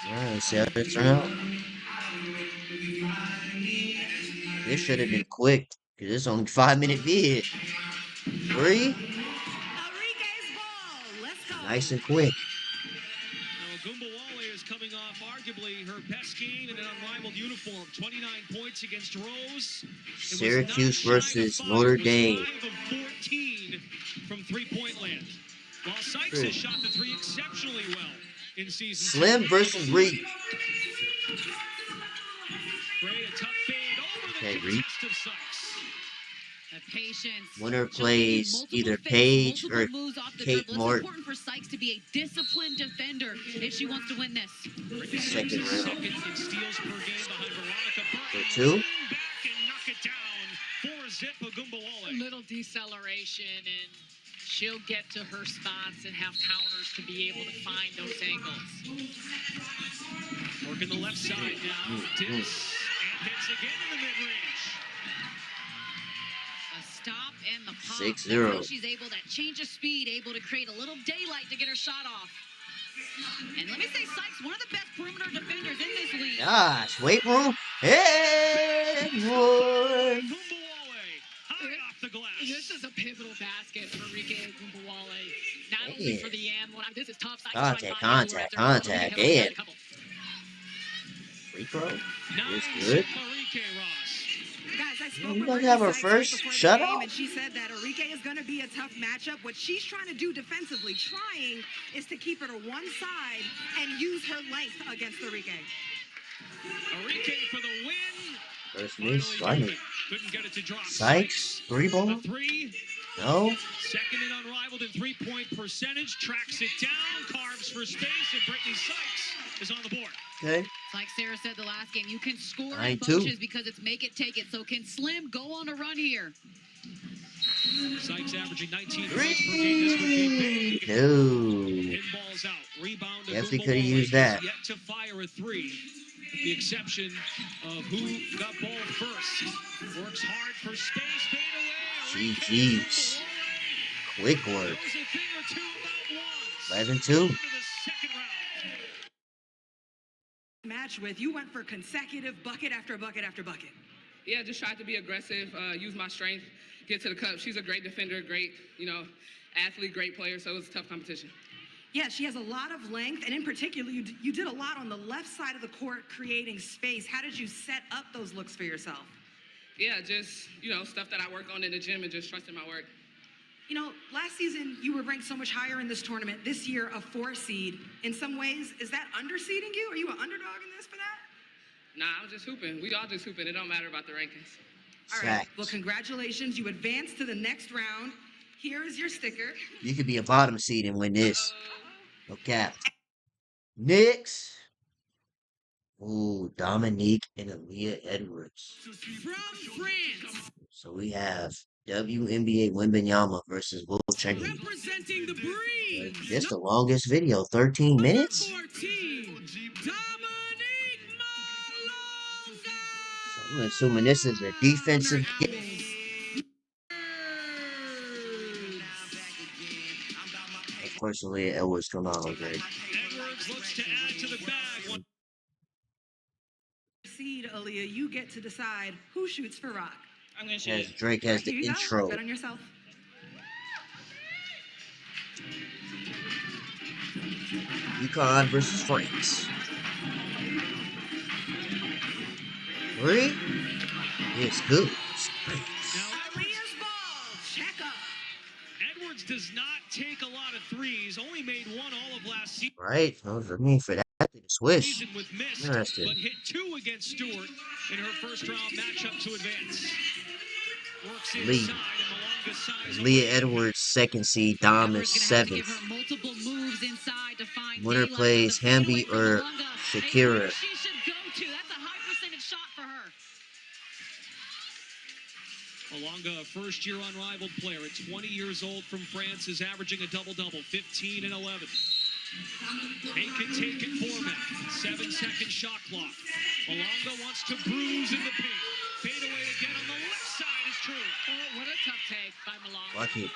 Alright, let's see how this turn out. This should have been quick, because it's only 5-minute vid. 3, Arike's ball. Let's go. nice and quick. Now, Gumbawale is coming off arguably her best game in an unrivaled uniform. 29 points against Rose. It was Syracuse not shy versus of 5. Notre It was Dame. 5 of 14 from three-point land. While Sykes True. has shot the three exceptionally well in season Slim 2. versus Reed. Rae, a tough fade over the Okay, Reed. contest of Sykes. The patience. Winner She'll plays give you multiple either fakes, Paige multiple or moves off the Kate dribble. It's Martin. important for Sykes to be a disciplined defender if she wants to win this. Second round. Second in steals per game behind Veronica Burton. For 2. Back and knock it down. 4-zip Gumbawale. Little deceleration, and she'll get to her spots and have counters to be able to find those angles. Working the left side now. Dips and hits again in the mid-range. A stop and the pop. 6-0. That's how she's able to change of speed, able to create a little daylight to get her shot off. And let me say, Sykes, one of the best perimeter defenders in this league. Gosh, weight room. And one. Gumbawale high off the glass. This is a pivotal basket for Arike Gumbawale. Not only for the and one. This is tough. Sykes Contact, trying to find contact, anywhere after contact, a and- couple. Free throw. Nice It's good. Arike Ross. Guys, I spoke You with gonna Brittany have her Sykes right first before the shutout? game, and she said that Arike is going to be a tough matchup. What she's trying to do defensively, is to keep her to one side and use her length against Arike. Arike for the win. First miss, Finally, right? couldn't get it to drop. Sykes, three ball? The three. No. Second in Unrivaled in three-point percentage. Tracks it down, carves for space, and Brittany Sykes is on the board. Okay. Like Sarah said the last game, you can score in 9-2. bunches because it's make it, take it. So can Slim go on a run here? Sykes averaging 19 points per game. This would be big. No. Pinballs out. Rebound to Definitely Wimbledon. could have used that. Yet to fire a three. With the exception of who got ball first. Works hard for space. Fade away. GG's. Quick work. Knows a thing or two about ones. 11-2. On to the second round. Match with, you went for consecutive bucket after bucket after bucket. Yeah, just tried to be aggressive, use my strength, get to the cup. She's a great defender, great, athlete, great player, so it was a tough competition. Yeah, she has a lot of length, and in particular, you did a lot on the left side of the court creating space. How did you set up those looks for yourself? Yeah, just, stuff that I work on in the gym and just trusting my work. Last season, you were ranked so much higher in this tournament. This year, a 4 seed. In some ways, is that underseeding you? Are you an underdog in this for that? Nah, I'm just hooping. We all just hooping. It don't matter about the rankings. All right. Well, congratulations. You advanced to the next round. Here is your sticker. You could be a bottom seed and win this. No cap. Next. Ooh, Dominique and Aaliyah Edwards. From France. So we have WNBA Wembanyama versus Will Chamberlain. Representing the Breeze. This the longest video, 13 minutes. 14, Dominique So I'm assuming this is a defensive game. Of course, Aaliyah Edwards come out okay. Edwards looks to add to the bag. Seed, Aaliyah, you get to decide who shoots for Rock. I'm going to As shoot. Drake has the Here you go. intro. Bet on yourself. UConn versus France. 3. It's good. Aaliyah's ball. Check up. Edwards does not take a lot of threes. Only made one all of last season. Right? I was looking for that to swish. With missed, Interesting. but hit 2 against Stewart in her first round matchup to advance. Works Lee. inside and Malonga size Leah away. Edwards, 2nd seed. Dom is Edwards gonna have to 7th. give her multiple moves inside to find Winner daylight plays on the fadeaway Hamby from or Malonga. Shakira. A she should go to. That's a high percentage shot for her. Malonga, a first-year unrivaled player at 20 years old from France, is averaging a double-double, 15 and 11. Make it, take it format. 7-second shot clock. Malonga wants to bruise in the paint. Fade away again on the left side is true. Oh, what a tough take by Malonga. Lucky.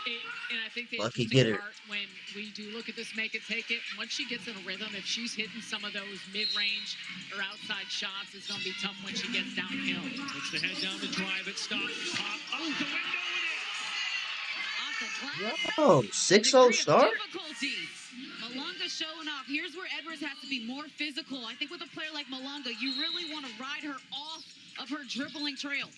And I think the Lucky interesting getter. part when we do look at this make it, take it, once she gets in a rhythm, if she's hitting some of those mid-range or outside shots, it's going to be tough when she gets downhill. Puts the head down to drive it, stop, pop, out the window Off the glass. Oh, 6-0 start? Difficulty. Malonga showing off. Here's where Edwards has to be more physical. I think with a player like Malonga, you really want to ride her off of her dribbling trail.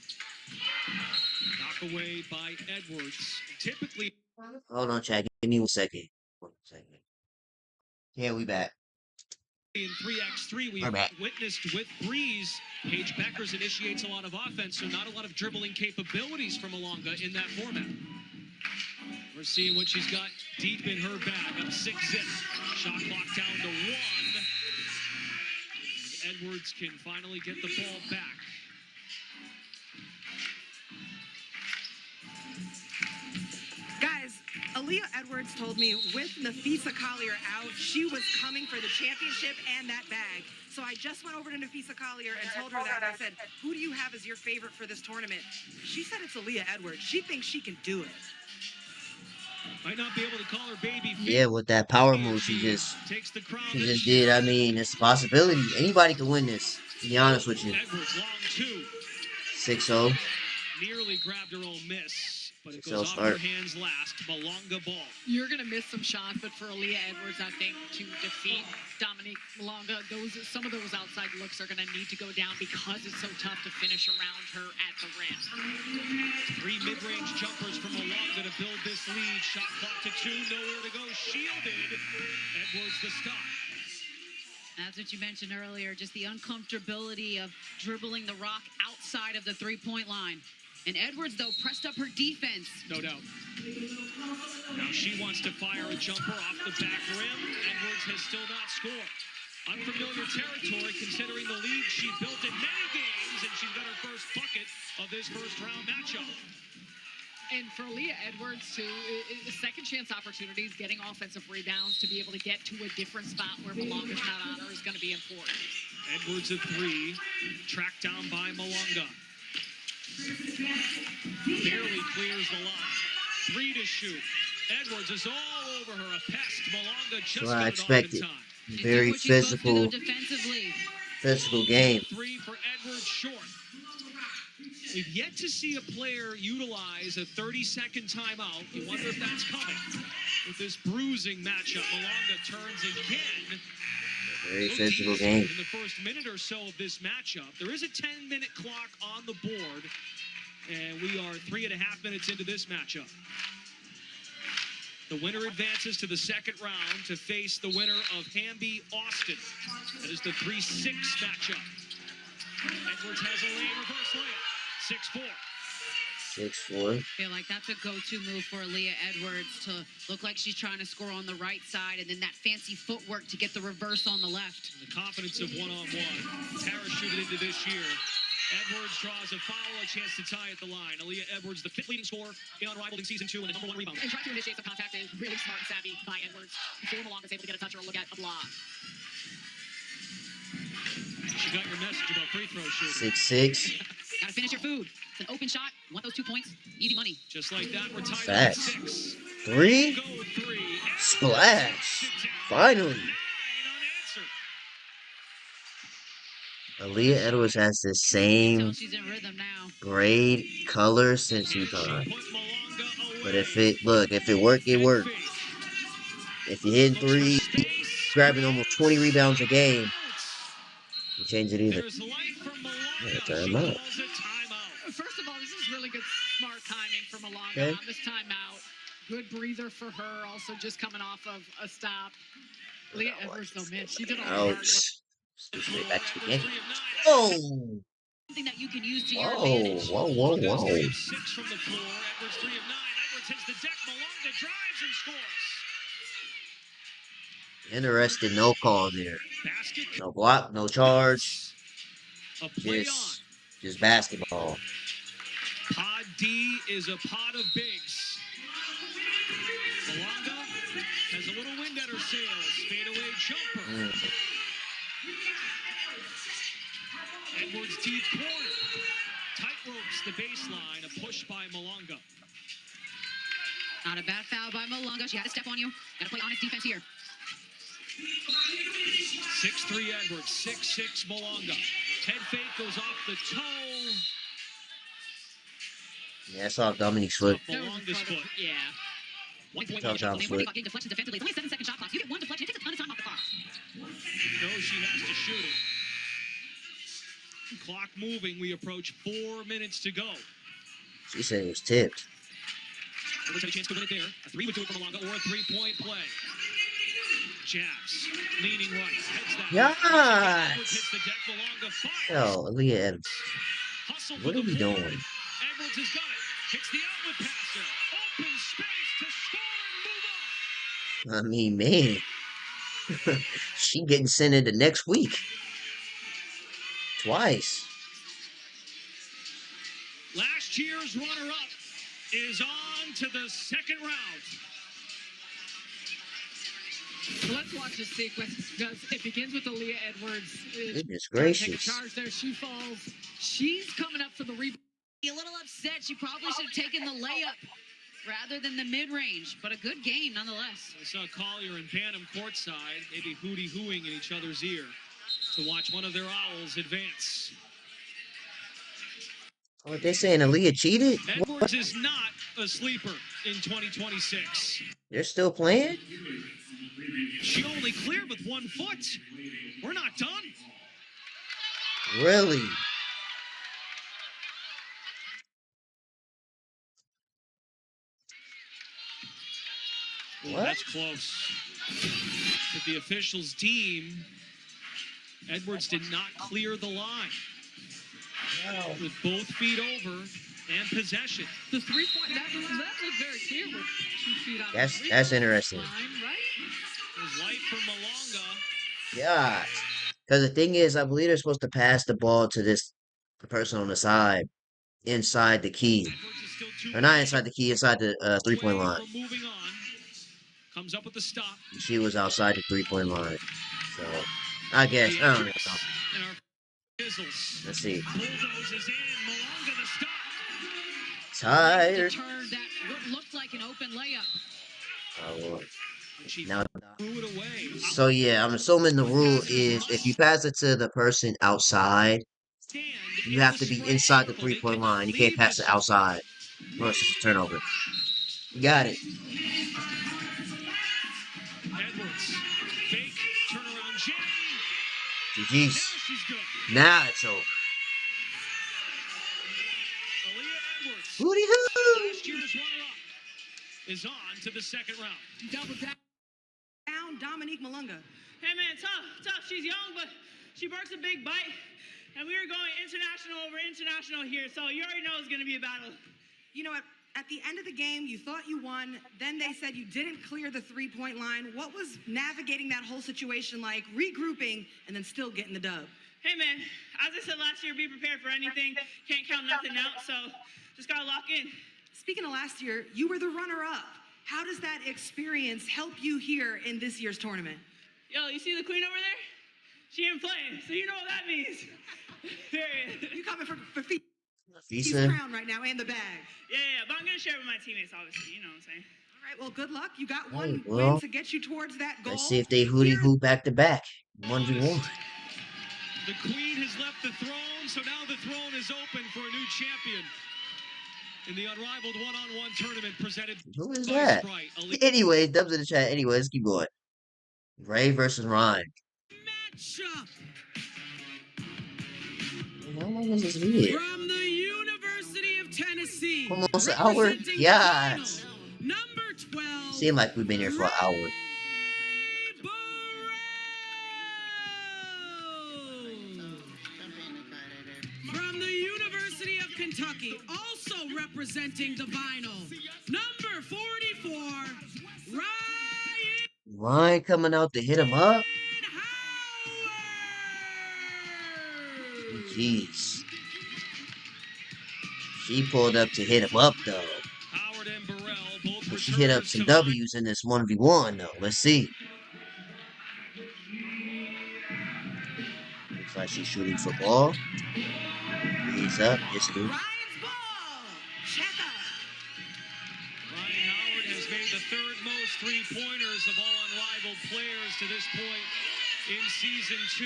Knock away by Edwards. Typically, Hold on, Chad. Give me 1 second. 1 second. Yeah, we back. in 3x3, we We're back. witnessed with Breeze. Paige Beckers initiates a lot of offense, so not a lot of dribbling capabilities from Malonga in that format. We're seeing what she's got deep in her bag. Up 6-zip. Shot clock down to 1. And Edwards can finally get the ball back. Guys, Aaliyah Edwards told me with Nafisa Collier out, she was coming for the championship and that bag. So I just went over to Nafisa Collier and told her that. I said, who do you have as your favorite for this tournament? She said it's Aaliyah Edwards. She thinks she can do it. Might not be able to call her baby feet. Yeah, with that power move she just did. I mean, it's a possibility. Anybody can win this, to be honest with you. Edwards, long 2. 6-0. Nearly grabbed her own miss, but it 6-0 goes off start. her hands last. Malonga ball. You're going to miss some shots, but for Aaliyah Edwards, I think to defeat Dominique Malonga, some of those outside looks are going to need to go down because it's so tough to finish around her at the rim. 3 mid-range jumpers from Malonga to build this lead. Shot clock to 2, nowhere to go. Shielded. Edwards the stop. That's what you mentioned earlier, just the uncomfortability of dribbling the rock out outside of the three-point line. And Edwards, though, pressed up her defense. No doubt. Now she wants to fire a jumper off the back rim. Edwards has still not scored. Unfamiliar territory considering the lead she built in many games, and she's got her first bucket of this first-round matchup. And for Aaliyah Edwards, too, second chance opportunities, getting offensive rebounds to be able to get to a different spot where Malonga's not on her is going to be important. Edwards at three, tracked down by Malonga. Barely clears the line. Three to shoot. Edwards is all over her. A pest. Malonga just Well, I got it expected. off in time. Very physical game. Three for Edwards short. We've yet to see a player utilize a 30-second timeout. You wonder if that's coming. With this bruising matchup, Malonga turns again. Very physical game. In the first minute or so of this matchup, there is a 10-minute clock on the board, and we are 3.5 minutes into this matchup. The winner advances to the second round to face the winner of Hamby-Austin. That is the 3-6 matchup. Edwards has a lane reverse layup. 6'4". 6'4". I feel like that's a go-to move for Aaliyah Edwards to look like she's trying to score on the right side, and then that fancy footwork to get the reverse on the left. The confidence of one-on-one. Parachuted into this year. Edwards draws a foul, a chance to tie at the line. Aaliyah Edwards, the 5th leading scorer in Unrivaled in Season 2 and the #1 rebound. And trying to initiate some contact is really smart and savvy by Edwards. Before Malonga's able to get a touch or a look at a block. She got your message about free throw shooting. 6'6". Gotta finish your food. It's an open shot. Want those 2 points? Easy money. Just like that, we're tied at Facts. 6. 3. Go 3. Splash. Finally. 9 unanswered. Aaliyah Edwards has the same She's in rhythm now. grade, color, sensu time. Put Malonga away. But if it work, it work. If you're hitting threes, grabbing almost 20 rebounds a game, you change it either. There's life from Malonga. Yeah, She timeout. calls it timeout. First of all, this is really good, smart timing for Malonga Okay. on this timeout. Good breather for her. Also, just coming off of a stop. Leah Edwards, though, man, she did all the hard work. Ouch. Straight back to the game. Oh! Something that you can use to your Whoa, advantage. whoa, whoa, whoa. 6 from the floor. Edwards 3 of 9. Edwards hits the deck. Malonga drives and scores. Interesting, no call there. Basket. No block, no charge. A play Just basketball. on. Pod D is a pod of bigs. Malonga has a little wind at her sails. Fadeaway jumper. Edwards deep corner. Tight ropes the baseline. A push by Malonga. Not a bad foul by Malonga. She had to step on you. Gotta play honest defense here. 6'3" Edwards. 6'6" Malonga. Head fake goes off the toe. Yeah, that's off Dominique's foot. Malonga's foot. Yeah. 1 point Tough job, foot. Getting deflections defensively. It's only a 7-second shot clock. You get one deflection. It takes a ton of time off the clock. Knows she has to shoot it. Clock moving. We approach 4 minutes to go. She said it was tipped. Edwards had a chance to win it there. A 3 would do it for Malonga or a 3-point play. Jabs. Leaning right. Heads that way. Edwards hits the deck. Malonga fires. Yo, Aaliyah Edwards. Hustle What for are the we floor. doing? Edwards has got it. Hits the outlet passer. Open space to score and move on. I mean, man. She getting sent into next week. Twice. Last year's runner-up is on to the second round. So let's watch this sequence because it begins with Aaliyah Edwards. Goodness Trying to take a gracious. charge there. She falls. She's coming up for the rebound. A little upset. She probably should have taken the layup rather than the mid-range, but a good game nonetheless. I saw Collier and Banham courtside, maybe hooty-hooing in each other's ear to watch one of their Owls advance. Aren't they saying Aaliyah cheated? Edwards is not a sleeper in 2026. They're still playing? She only cleared with 1 foot. We're not done. Really? Ooh, What? that's close. But the officials deem Edwards did not clear the line. with both feet over and possession. The 3-point, that was very clear with 2 feet on the That's interesting. line, right? There's light from Malonga. Yeah. Because the thing is, I believe they're supposed to pass the ball to this person on the side, inside the key. Edwards is still 2 Or not inside the key, inside the 3-point away line. from moving on. Comes up with the stop. She was outside the 3-point line. So, I guess, I don't know. And our fizzles. Let's see. Bulldozes in. Malonga the stop. Tired. Turn that looked like an open layup. Oh, She now, threw it away. so yeah, I'm assuming the rule is if you pass it to the person outside, you have to be inside the 3-point line. You can't pass it outside. Or it's just a turnover. You got it. Edwards. Fake. Turnaround jam. Now GG's. she's good. Now it's over. Aaliyah Edwards. Hooty hoo! Last year's runner-up is on to the second round. Double down, Dominique Malonga. Hey man, tough. She's young, but she barks a big bite. And we were going international over international here, so you already know it's gonna be a battle. You know what? At the end of the game, you thought you won. Then they said you didn't clear the 3-point line. What was navigating that whole situation like, regrouping, and then still getting the dub? Hey man, as I said last year, be prepared for anything. Can't count nothing out, so just gotta lock in. Speaking of last year, you were the runner-up. How does that experience help you here in this year's tournament? Yo, you see the queen over there? She ain't playing, so you know what that means. Period. You coming for Fee's Visa. crown right now and the bag. Yeah, but I'm gonna share it with my teammates, obviously. You know what I'm saying? All right, well, good luck. You got one well, win to get you towards that goal. Let's see if they hooty hoo back to back. 1v1. The queen has left the throne, so now the throne is open for a new champion in the Unrivaled one-on-one tournament presented Who is by that? Sprite. Aaliyah Anyways, dubs in the chat. Anyways, keep going. Rae versus Rhyne. Matchup How long is this video? from the University of Tennessee. Almost an hour? representing the Yes. final, number 12. Seemed like we've been here for an hour. Burrell. From the University of Kentucky, also representing the vinyl, number 44, Rhyne Rhyne coming out to hit him up? Howard. Jeez. She pulled up to hit him up, though. Howard and Burrell both But she hit up some W's in this 1v1, though. Let's see. Looks like she's shooting for ball. He's up. It's good. Ryan's ball. Check up. Ryan Howard has made the third most three-pointers of all Unrivaled players to this point in season 2.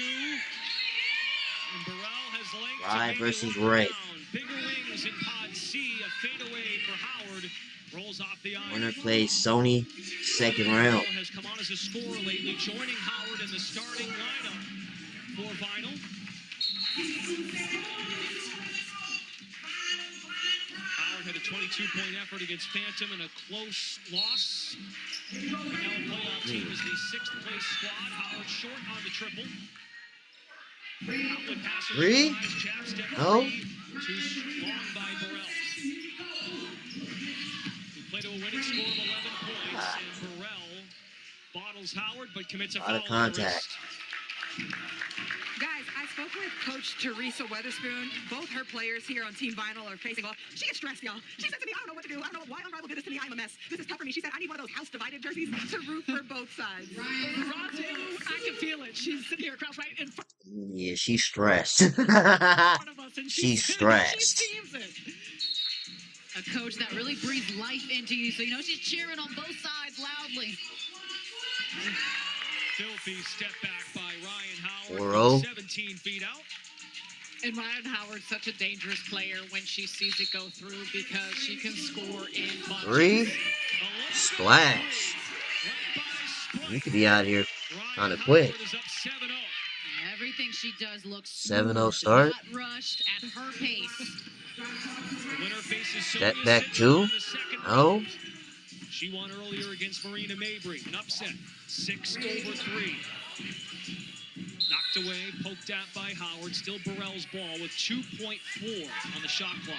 And Burrell has length to Rhyne make it versus look Rae. down. Bigger wings in pod C. A fadeaway for Howard. Rolls off the iron. Winner plays Soni, second round. Has come on as a scorer lately, joining Howard in the starting lineup for Vinyl. Howard had a 22-point effort against Phantom in a close loss. Now a playoff team is the 6th-place squad. Howard short on the triple. Outlet passer. Three? Jab step No. too long by Burrell. He played to a winning score of 11 points, and Burrell bottles Howard, but commits a A foul. lot of on the contact. wrist. Guys, I spoke with Coach Teresa Weatherspoon. Both her players here on Team Vinyl are facing off. She gets stressed, y'all. She said to me, I don't know what to do. I don't know why Unrivaled did this to me. I'm a mess. This is tough for me. She said, I need one of those house-divided jerseys to root for both sides. I can feel it. She's sitting here crouched right in front Yeah, she's stressed. of us, and She's she stressed. sees it. A coach that really breathes life into you, so you know she's cheering on both sides loudly. Filthy step back by Ryan Howard. 4-0. 17 feet out. And Ryan Howard's such a dangerous player when she sees it go through because she can score in bunches. 3. Splash. We could be out here kind of quick. Howard is up 7-0. Everything she does looks 7-0 smooth, start. not rushed, at her pace. The winner faces Step Sonia back Simpson 2. in the second No. round. She won earlier against Marina Mabry. An upset. 6-3. Knocked away, poked at by Howard. Still Burrell's ball with 2.4 on the shot clock.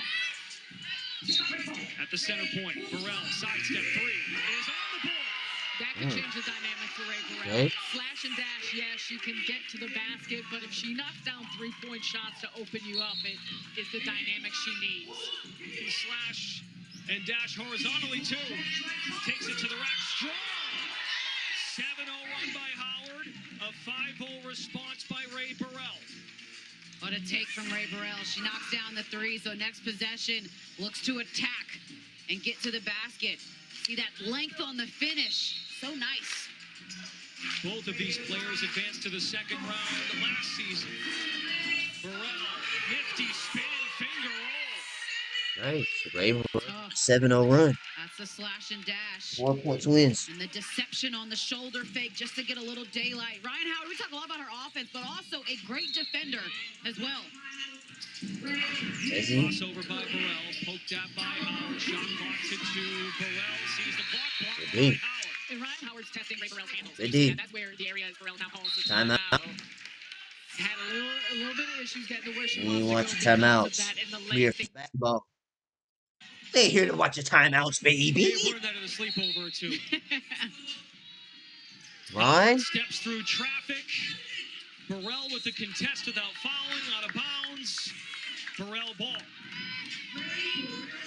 At the center point, Burrell, sidestep three, is on the board. That could change the dynamic for Rae Burrell. Okay. Slash and dash, yes, she can get to the basket, but if she knocks down three-point shots to open you up, it is the dynamic she needs. He slash and dash horizontally, too. Takes it to the rack, strong. 7-0 run by Howard. A 5-0 response by Rae Burrell. What a take from Rae Burrell. She knocks down the three, so next possession looks to attack and get to the basket. See that length on the finish. So nice. Both of these players advanced to the second round last season. Burrell, nifty spin, finger roll. Right. Rae Burrell, 7-0 run. That's the slash and dash. 4 points wins. And the deception on the shoulder fake just to get a little daylight. Rhyne Howard, we talk a lot about her offense, but also a great defender as well. Crossover by Burrell, poked at by Howard. Shot clock to 2. Burrell sees the clock blocked by Indeed. Howard. And Rhyne Howard's testing Rae Burrell's handles. Indeed. That's where the area is Burrell now calls for Timeout. Had a little bit of issues getting to where she We wants watch to your go because of timeouts. that and the We're length. basketball. They ain't here to watch your timeouts, baby. They've learned that in a sleepover or two. Rhyne? Steps through traffic. Burrell with the contest without fouling, out of bounds. Burrell ball.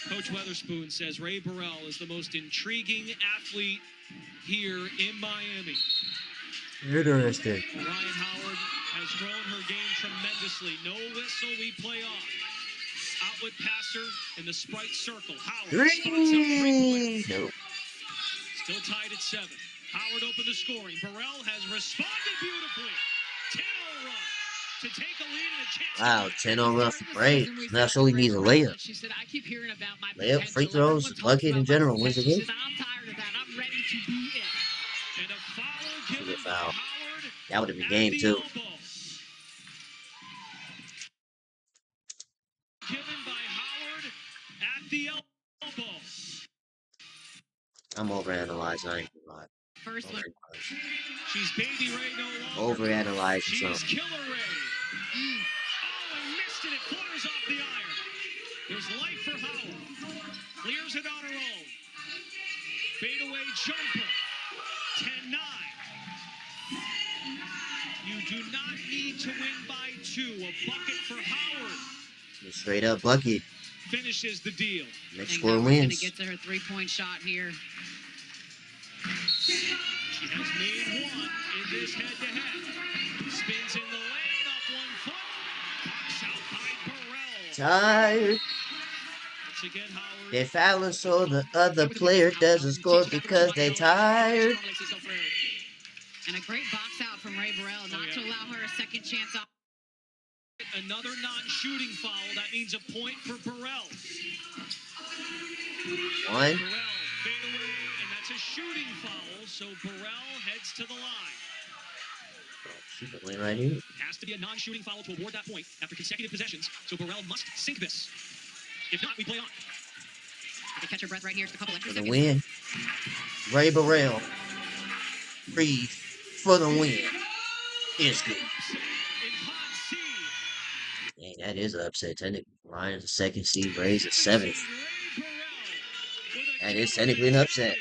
Coach Weatherspoon says Rae Burrell is the most intriguing athlete here in Miami. Interesting. Rhyne Howard has grown her game tremendously. No whistle, we play on. Outlet passer in the Sprite circle. Howard spots up three-pointer. Nope. Still tied at 7. Howard opened the scoring. Burrell has responded beautifully. 10-0 run to take a lead and a chance. Wow, 10-0 run for Rae. Now she only needs a layup. She said, I keep hearing about my Layup, free potential. throws, Everyone talks bucket in about my general wins the potential." She game. said, I'm tired of that. I'm ready to be it. And a foul given Good by foul. Howard. That would have been at game the too. elbow. Given by Howard at the elbow. I'm overanalyzing. I ain't gonna lie. First one. She's Baby Rae no longer. Overanalyzing She's something. Killer Rae. Oh, and missed it. It flutters off the iron. There's life for Howard. Clears it on her own. Fadeaway jumper. 10-9. You do not need to win by 2. A bucket for Howard Just straight up bucket. finishes the deal. Next And score Howard's going to wins. get to her three-point shot here. She has made one in this head-to-head. Spins in the lane off 1 foot. Box out by Burrell. Tired. Once again, Howard. They're fouling so the other player doesn't score because they tired. And a great box out from Rae Burrell, not to allow her a second chance off. Another non-shooting foul. That means a point for Burrell. One. Burrell fade away, and that's a shooting foul. So Burrell heads to the line. She can win right here. Has to be a non-shooting foul to award that point after consecutive possessions. So Burrell must sink this. If not, we play on. To catch her breath right here, just a couple extra For the seconds. win. Rae Burrell. Breathe for the win. It's good. In hot seat. Dang, that is an upset. Technically, Ryan's a second seed. Ray's a seventh. Rae Burrell with a That is technically an upset.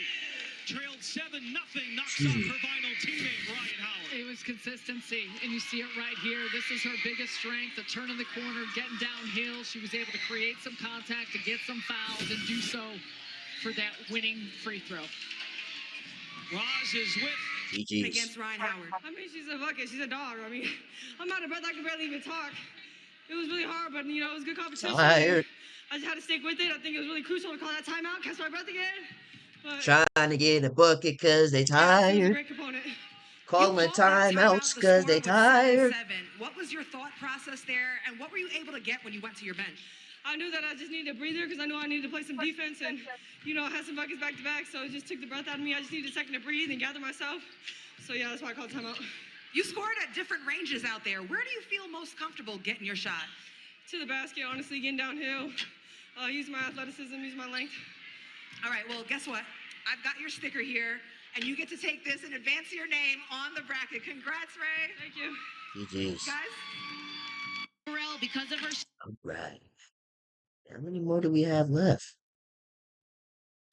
trailed 7-0, knocks Excuse off me. her final teammate, Rhyne Howard. It was consistency, and you see it right here. This is her biggest strength, the turn in the corner, getting downhill. She was able to create some contact, to get some fouls, and do so for that winning free throw. Roz is with GG's. Against Rhyne Howard. I mean, she's a bucket. She's a dog. I mean, I'm out of breath. I can barely even talk. It was really hard, but, you know, it was good competition. Tired. I just had to stick with it. I think it was really crucial to call that timeout, catch my breath again. But Trying to get a bucket because they yeah, she was a tired. great component. Calling timeouts because they tired. What was your thought process there, and what were you able to get when you went to your bench? I knew that I just needed a breather because I knew I needed to play some defense and, you know, I had some buckets back to back, so it just took the breath out of me. I just needed a second to breathe and gather myself. So, yeah, that's why I called timeout. You scored at different ranges out there. Where do you feel most comfortable getting your shot? To the basket, honestly, getting downhill. Use my athleticism, use my length. All right, well, guess what? I've got your sticker here, and you get to take this and advance your name on the bracket. Congrats, Rae. Thank you. GG's. Guys, Because of her All right. How many more do we have left?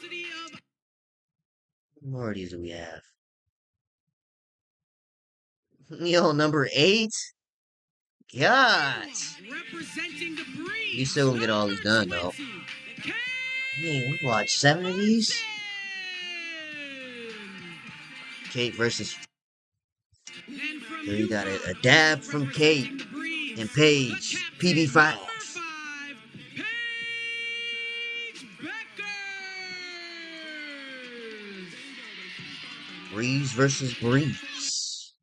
How many more of these do we have? Yo, number 8? God. Representing the breeze. We still gonna get all these done, though. Man, we watched 7 of these? Kate versus... So we got a dab from Kate and Paige. PB5. Reese versus Reese.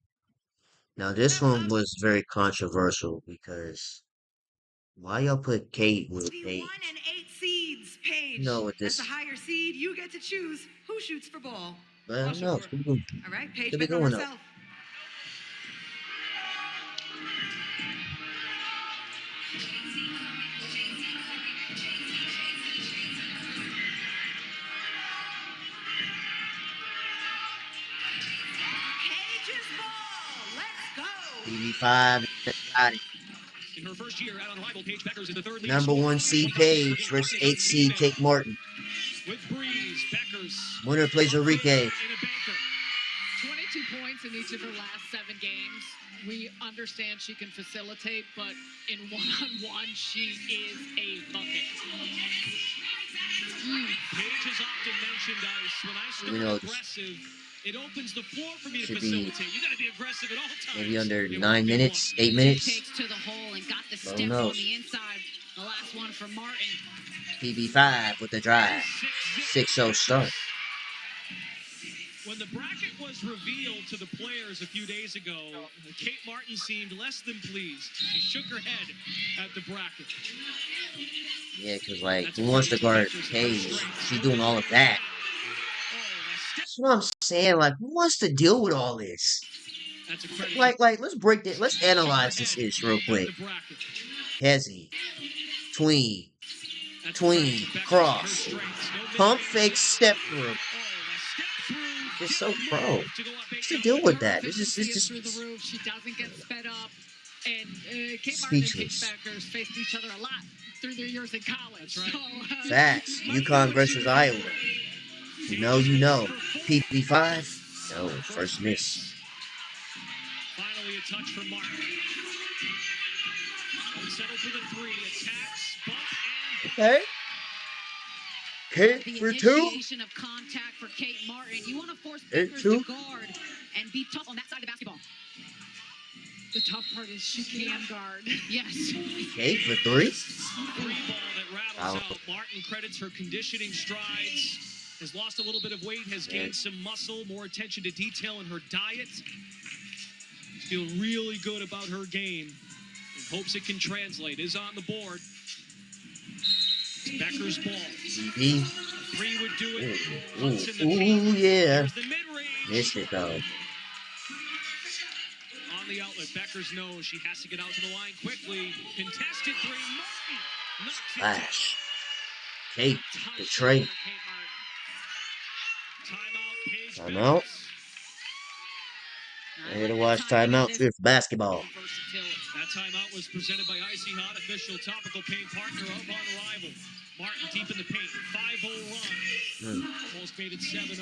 Now this one was very controversial because why y'all put Kate with the Paige? 1 and 8 seeds, Paige. No, with As this. the higher seed, you get to choose who shoots for ball. But I don't know. All right, Paige Could be bet on going up. herself. Paige's ball. Let's go. PB5 got it. In her first year at Unrivaled, Paige Beckers in the third lead. Number 1 seed Paige versus 8 seed Kate Martin. With Breeze, Beckers. Winner plays Arike. 22 points in each of her last 7 games. We understand she can facilitate, but in one-on-one, she is a bucket. Paige has often mentioned, Ice, when I start aggressive, it opens the floor for me to facilitate. You got to be aggressive at all times. Maybe under 9 minutes, 8 minutes. takes to the hole and got the step on the inside. The last one for Martin. PB5 with the drive. 6-0 start. When the bracket was revealed to the players a few days ago, Kate Martin seemed less than pleased. She shook her head at the bracket. Yeah, because, like, who wants to guard Paige? She's doing all of that. That's what I'm saying. Like, who wants to deal with all this? Like, let's break it. Let's analyze this ish real quick. Hezzy. Tween. Cross. Pump fake step through. It's so pro. What's to deal with that? It's just through the roof. She doesn't get sped up. And Kate Martin and Paige Beckers faced each other a lot through their years in college. Right. So, facts. UConn versus Iowa. You know. PP5. No, first miss. Finally a touch from Martin. Settle for the 3. Attacks, bump, and... Okay. Kate The for 2. initiation of contact for Kate Martin. You want to force Beckers to guard and be tough on that side of the basketball. the tough part is she can guard. Yes. Kate for 3. Free ball that rattles out. Martin credits her conditioning strides. Has lost a little bit of weight, has gained some muscle, more attention to detail in her diet. She's feeling really good about her game and hopes it can translate. Is on the board. It's Becker's ball. 3 would do it. Ooh, yeah. There's the mid-range. Missed it, though. On the outlet, Beckers knows she has to get out to the line quickly. Contested 3. Martin knocks it down. Flash. Kate, the trade. Timeout. I'm here to watch timeout too for basketball. That timeout was presented by Icy Hot, official topical paint partner of Unrivaled. Martin deep in the paint, 5-0 run. Almost made it 7-0.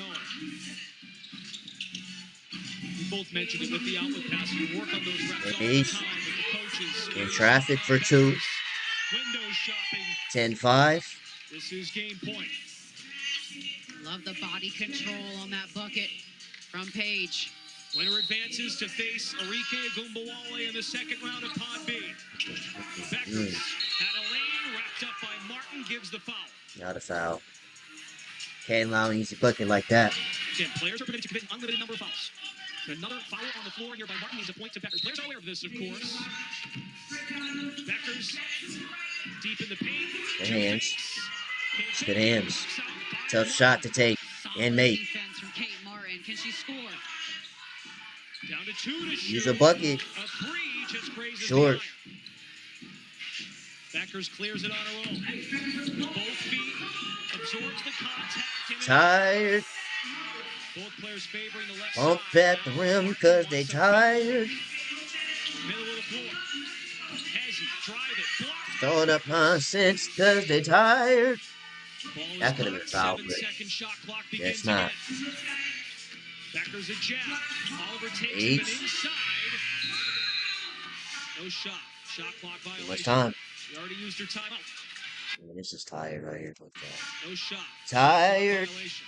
We both mentioned it with the outlet pass. We work on those reps all the time with the coaches. In traffic for 2. Window shopping. 10-5. This is game point. Love the body control on that bucket from Paige. Winner advances to face Arike Gumbawale in the second round of Pod B. Beckers had a lane wrapped up by Martin, gives the foul. Not a foul. Can't allow an easy bucket like that. Again, players are permitted to commit an unlimited number of fouls. Another foul on the floor here by Martin needs a point to Beckers. Players are aware of this, of course. Beckers deep in the paint. Good hands. Good hands. Tough shot to take and make. Defense from Kate Martin. Can she score? Down to 2 to shoot. Use a bucket. A 3 just grazes Short. the iron. Beckers clears it on her own. Both feet absorbs the contact. Tired. Both players favoring the left Pump side. at the rim because they tired. floor. Hezzy, drive it, blocked. Throwing up nonsense because they tired. Ball is That could have been blocked. foul, but 7-second shot clock guess begins not. again. Becker's a jab. Oliver takes Eight. him inside. No shot. Shot clock Too violation. much time. She already used her timeout. This is tired right here. Look at that. No shot. Tired. Violation.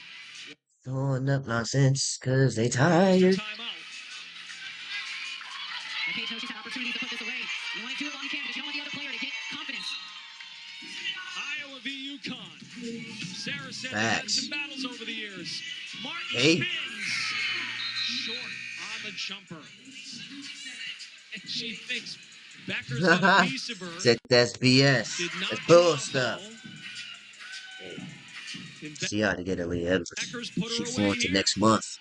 Throwing up nonsense because they Used her tired. timeout. And Paige knows she's had opportunity to put this away. You want to do it while you can, because you don't want the other player to get confidence. Iowa v. UConn. Sarah said they had Facts. some battles over the years. Martin Hey. spins. Short on the jumper. And she thinks Becker's got a piece of her. Said that's BS. Did not That's draw bull a stuff. foul. Hey, And see how to get Aaliyah Edwards. Becker's put She her away fluent to here. next month.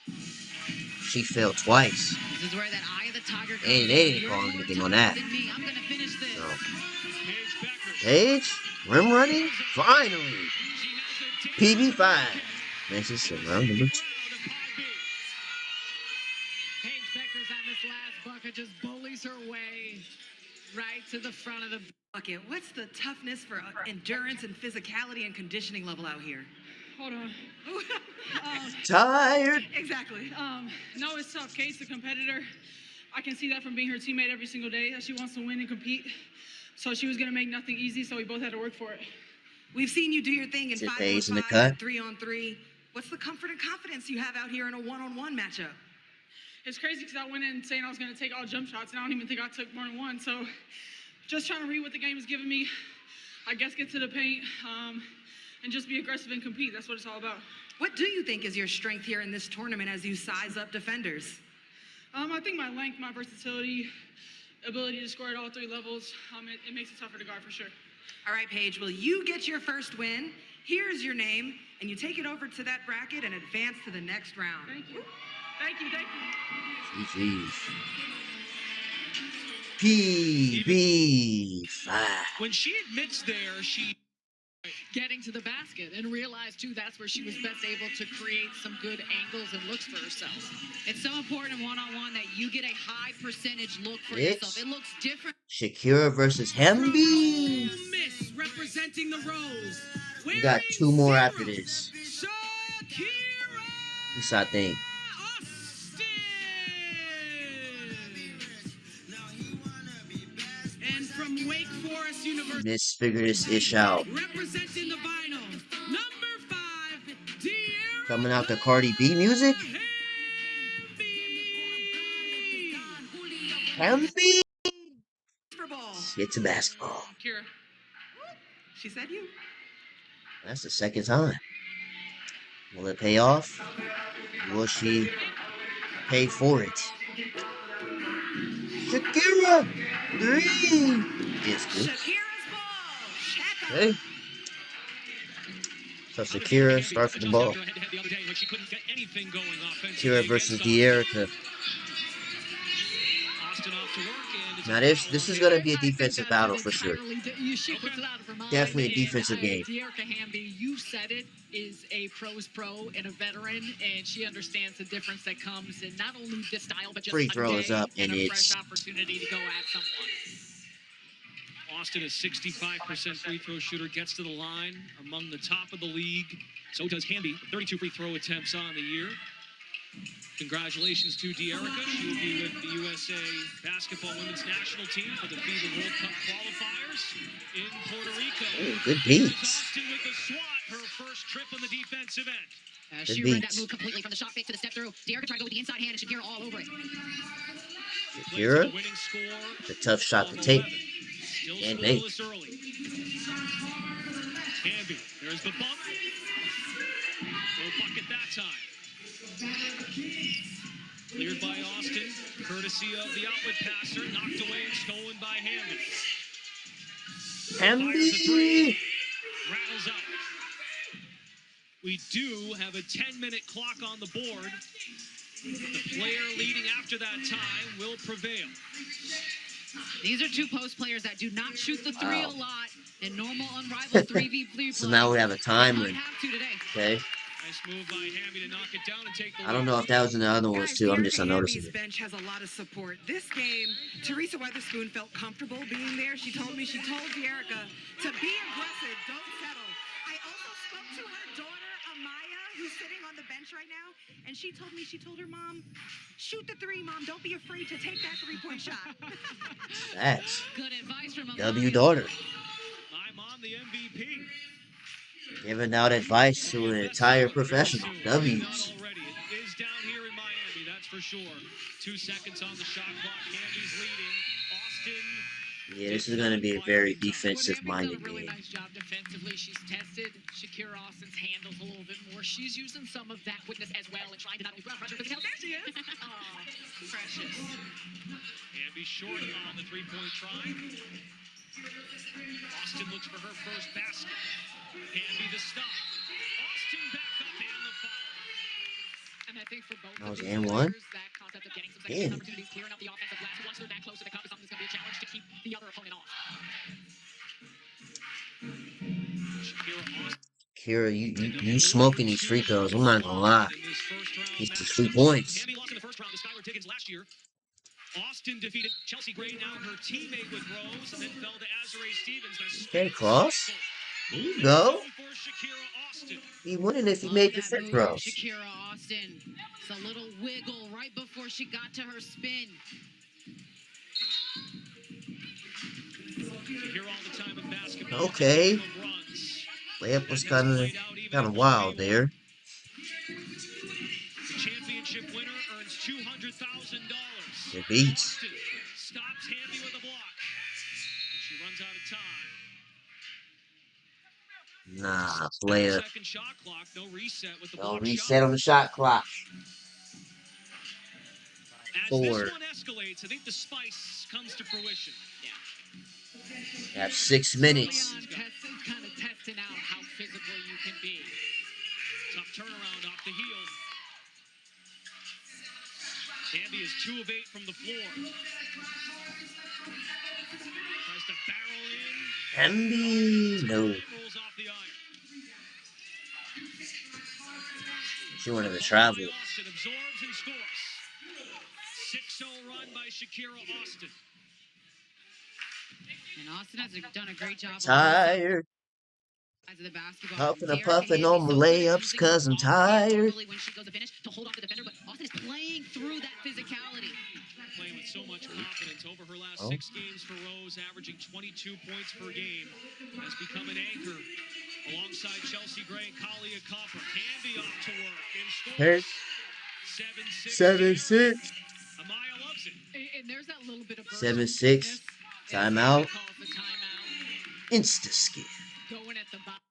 She failed twice. This is where that eye of the tiger comes And in. they didn't You're call more anything on talented that. than me. I'm gonna finish this. So, Paige Becker. Paige, rim running, finally. She has a PB5. Matches in the around second number round 2. of Pi B. Paige Becker's on this last bucket, just bullies her way right to the front of the bucket. What's the toughness for endurance and physicality and conditioning level out here? Hold on. Tired. Exactly. No, it's tough. Kate's the competitor. I can see that from being her teammate every single day, that she wants to win and compete. So she was going to make nothing easy, so we both had to work for it. We've seen you do your thing in Is it 5-on-5 in the cut? and 3-on-3. What's the comfort and confidence you have out here in a one-on-one matchup? It's crazy because I went in saying I was going to take all jump shots, and I don't even think I took more than one. So just trying to read what the game is giving me. I guess get to the paint and just be aggressive and compete. That's what it's all about. What do you think is your strength here in this tournament as you size up defenders? I think my length, my versatility, ability to score at all three levels, it makes it tougher to guard for sure. All right, Paige, will you get your first win? Here's your name, and you take it over to that bracket and advance to the next round. Thank you. Thank you. Thank you. PB5. When she admits there, she getting to the basket and realized too that's where she was best able to create some good angles and looks for herself. It's so important one-on-one that you get a high percentage look for It's yourself. It looks different. Shakira versus Hemby. Miss representing the Rose. We got 2 more after this. Shakira This I think. Austin. And from Wake Forest University, Let's figure this ish out. representing the vinyl, number 5, Dearica. Coming out the Cardi B music. Hemby. For ball. Get to basketball. Kira. She said you. That's the second time. Will it pay off? Will she pay for it? Shakira! 3! It's good. Shakira's ball. Check Okay. So Shakira starts with the ball. Shakira versus Dearica. Now this is going to be a defensive battle for sure. Definitely a defensive game. Dearica Hamby, you said it, is a pro's pro and a veteran, and she understands the difference that comes in not only this style, but just Free a throw is day up, and and a it's fresh opportunity to go at someone. Austin, a 65% free throw shooter, gets to the line among the top of the league. So does Hamby, 32 free throw attempts on the year. Congratulations to Dearica. She will be with the USA Basketball Women's National Team for the FIBA World Cup qualifiers in Puerto Rico. oh, good beats. Austin with the swat, her first trip on the defensive end. She Good read that beats. move completely from the shot fake to the step through. Dearica tried to go with the inside hand and Shakira all over it. Shakira, Winning score it's a tough shot to of take 11. Still and make. scoreless early. Hamby, there's the bump. No bucket that time. Cleared by Austin, courtesy of the outlet passer, knocked away and stolen by Hamby. Fires a three, Hemby! rattles out. We do have a 10-minute clock on the board. The player leading after that time will prevail. These are two post players that do not shoot the three Wow. a lot in normal Unrivaled 3v3 play. So now we have a timer. Might have to today. Okay. Nice move by Hamby to knock it down and take the I don't know if that was in the other ones too. I'm just unnoticing Hamby's it. bench has a lot of support. This game, Teresa Weatherspoon felt comfortable being there. She told Dearica to be aggressive, don't settle. I also spoke to her daughter, Amaya, who's sitting on the bench right now, and she told her mom, shoot the three, Mom. Don't be afraid to take that three-point shot. That's Good advice from W daughter. My mom, the MVP. Giving out advice to an entire professional. W's. It is down here in Miami, that's for sure. 2 seconds on the shot clock. Hamby's leading. Austin. Yeah, this is going to be a very Hamby's done defensive-minded a really game. nice job defensively. She's tested Shakira Austin's handles a little bit more. She's using some of that quickness as well and trying to not only put on pressure, but there she is. Oh, precious. Hamby short on the three-point try. Austin looks for her first basket. Hamby the stop. Austin back up and the foul. And I think for both That was of and these one. players, that concept of getting some second opportunities, clearing out the offensive glass. Once they're that close to the cup, is something that's going to be a challenge to keep the other opponent off. Kira, you smoking these free throws. I'm not gonna lie. These are 3 points. Hamby lost in the first round to Skylar Diggins last year. Austin defeated Chelsea Gray, now her teammate with Rose, and then fell to Azarae Stevens. Okay, Cross. There you go. He winning if he made the free throws. Shakira Austin. It's a little wiggle right before she got to her spin. Okay. Layup was kind of wild there. The championship winner earns $200,000. The beats. Stops Hamby with a block. And she runs out of time. Nah, player. Second shot clock, no reset with the No block reset shot. on the shot clock. As 4. this one escalates, I think the spice comes to fruition. Have 6 minutes. Kind of testing out how physical you can be. Tough turnaround off the heel. Hamby is 2 of 8 from the floor. Tries to barrel in. Hamby, no. Rolls off the iron. She wanted to travel. Austin absorbs and scores. 6-0 run by Shakira Austin. And Austin has done a great job. Tired. Of the basketball. Puffing and puffing on my layups because I'm tired. When she goes to finish to hold off the defender, but Austin is playing through that physicality. Playing with so much confidence over her last 6 games for Rose, averaging 22 points per game, has become an anchor alongside Chelsea Gray and Aaliyah Copper. Hamby off to work and scores. 7-6. Amaya loves it. And there's that little bit of 7-6. Timeout. Insta-skip. Going at the bottom.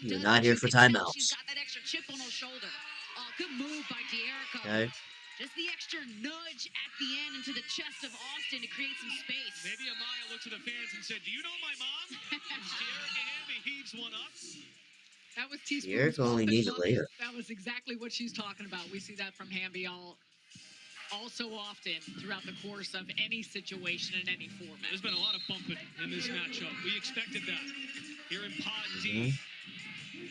You're not here for timeouts. She's got that extra chip on her shoulder. Oh, good move by Dearica. Okay. Just the extra nudge at the end into the chest of Austin to create some space. Maybe Amaya looked to the fans and said, "Do you know my mom?" Dearica Hamby heaves one up. That was Teaspoon's Dearica only needs a layup. That was exactly what she's talking about. We see that from Hamby all so often throughout the course of any situation in any format. There's been a lot of bumping in this matchup. We expected that. Here in Pod D,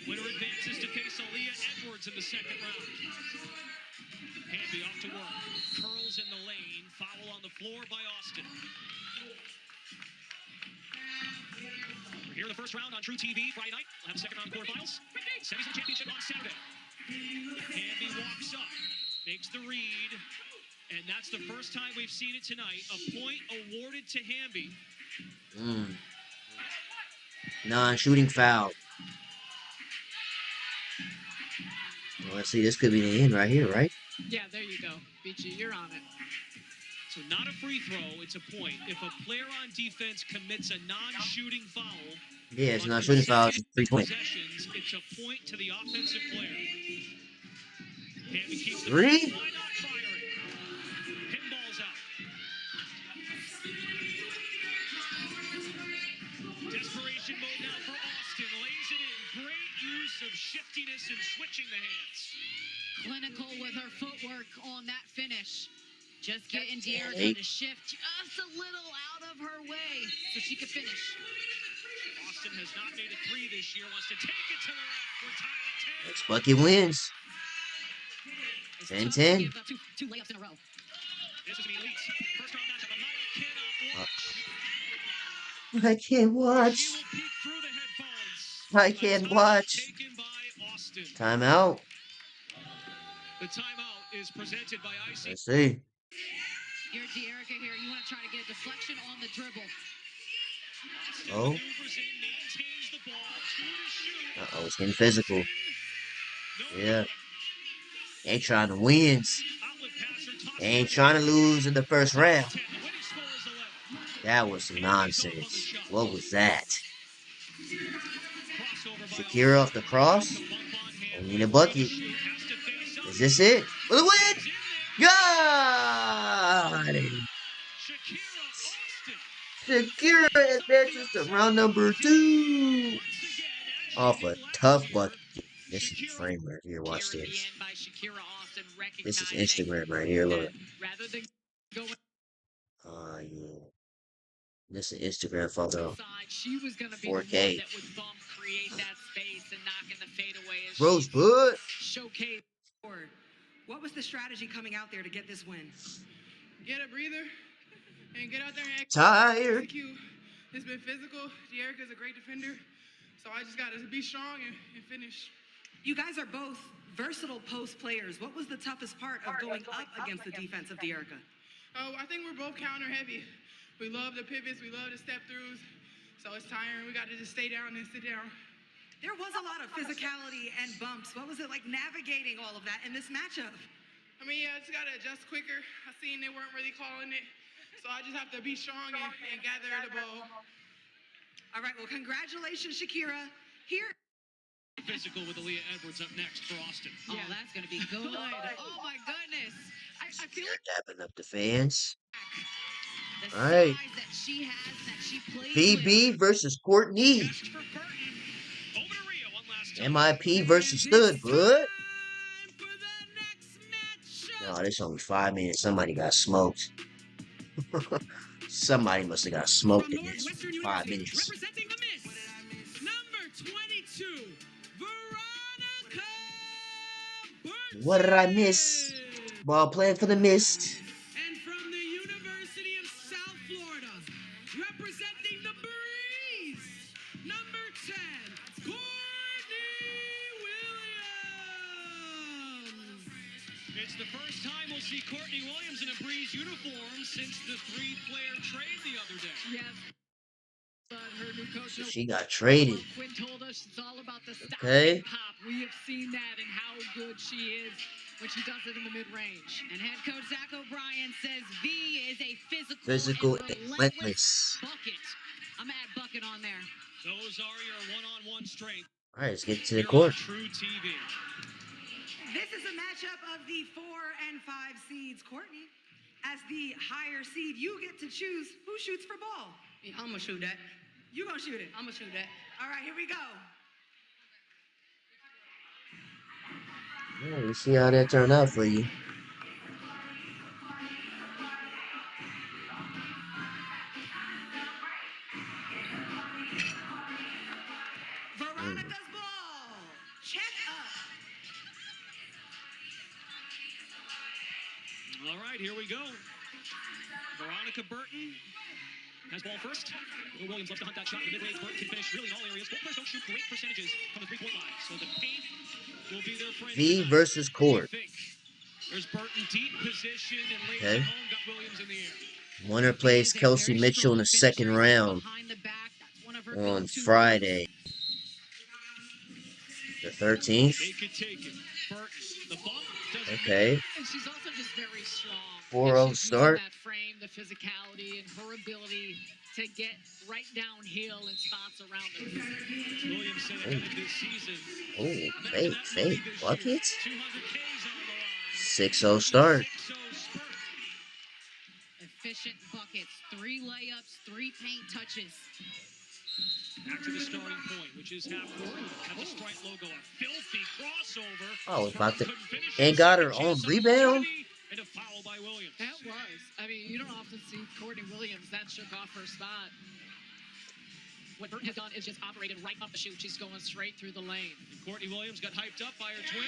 winner advances to face Aaliyah Edwards in the second round. Hamby off to work. Curls in the lane. Foul on the floor by Austin. We're here in the first round on True TV Friday night. We'll have the second round quarterfinals. Semis of the championship on Saturday. Hamby walks up, makes the read, and that's the first time we've seen it tonight. A point awarded to Hamby. Non-shooting foul. Well, let's see. This could be the end right here, right? Yeah, there you go. BG, you're on it. So not a free throw, it's a point. If a player on defense commits a non-shooting foul, yeah, it's not shooting foul. It's 3 points. It's a point to the offensive player. Hamby keeps the 3. Why not fire it? Pinball's out. Desperation mode now for Austin. Lays it in. Great use of shiftiness and switching the hands. Clinical with her footwork on that finish. Just getting Dearica to shift just a little out of her way so she could finish. Austin has not made a three this year. Wants to take it to the rack for Tyler 10. Next bucket wins. 10-10. Two layups in a row. This is an elite first round matchup. Amaya cannot watch. I can't watch. She will peek through the headphones. I can't watch. Taken by Austin. Timeout. The timeout is presented by Icy. Let's see. You're Dearica here. You want to try to get a deflection on the dribble. Oh. Maneuvers in, maintains the ball, 2 to shoot. Uh-oh, it's getting physical. Yeah. They trying to win. They ain't trying to lose in the first round. That was some nonsense. What was that? Shakira off the cross. We need a bucket. Is this it? For the win! Got it! Shakira advances to round number 2. Off a tough bucket. This is the frame right here. Watch this. This is Instagram right here. Look. Yeah. This is Instagram photo. 4K. Rosebud. What was the strategy coming out there to get this win? Get a breather and get out there and Tired. execute. It's been physical. Dearica's a great defender, so I just got to be strong and finish. You guys are both versatile post players. What was the toughest part of going up against the defense of Dearica? Oh, I think we're both counter heavy. We love the pivots. We love the step throughs. So it's tiring. We got to just stay down and sit down. There was a lot of physicality and bumps. What was it like navigating all of that in this matchup? I mean, yeah, I just got to adjust quicker. I seen they weren't really calling it. So I just have to be strong and gather the ball. All right, well, congratulations, Shakira. Here. Physical with Aaliyah Edwards up next for Austin. Oh, that's going to be good. Oh, my goodness. I feel like Dapping up the fans. The All right. size that she has, that she plays BB with. versus Courtney. Catch for Burton. Over to Rio one last time. MIP versus Stood. What? Time for the next matchup. No, this only 5 minutes. Somebody got smoked. Somebody must have got smoked in this. 5 minutes. Representing the Miss, number 22, Veronica Burton. What did I miss? Ball playing for the Mist. And from the University of South Florida, representing the Breeze, number 10, Courtney Williams. It's the first time we'll see Courtney Williams in a Breeze uniform since the 3-player trade the other day. Yes. But her new coach, She got traded. Quinn told us it's all about the stop Okay. and pop. We have seen that and how good she is when she does it in the mid-range. And head coach Zach O'Brien says V is a Physical and and relentless relentless. bucket. I'm gonna add bucket on there. Those are your one-on-one strength. All right, let's get to the Here on court. True TV. this is a matchup of the 4 and 5 seeds. Courtney, as the higher seed, you get to choose who shoots for ball. Yeah, I'm gonna shoot that. You gonna shoot it? I'm gonna shoot that. All right, here we go. Yeah, we'll see how that turned out for you. Veronica's ball. Check up. All right, here we go. Veronica Burton has ball first. Will Williams loves to hunt that shot in the mid-range. Burton can finish really in all areas. Both players don't shoot great percentages from the three-point line. So the paint will be their friend. V versus Court. There's Burton deep position and lays Okay. it home. Got Williams in the air. Winner plays Kelsey Mitchell in the second round Behind the back, that's one of her on go-to Friday, the 13th. They could take it. Burton, the bump doesn't Okay. And she's also just very strong. 4-0 And she's start. using that frame, the physicality, and her ability to get right downhill in spots around the hoop. Williams said ahead of this season. Oh, fake bucket. 200 Ks on the line. 6-0 start. 6-0 spurt. efficient buckets, 3 layups, 3 paint touches. Back to the starting point, which is half court. Have the Stripe logo, a filthy crossover. Oh, about to, Couldn't finish. and got her Second own chance rebound. opportunity, and a foul by Williams. That was. I mean, you don't often see Courtney Williams that shook off her spot. what Burton has done is just operated right up the chute. She's going straight through the lane. And Courtney Williams got hyped up by her twin.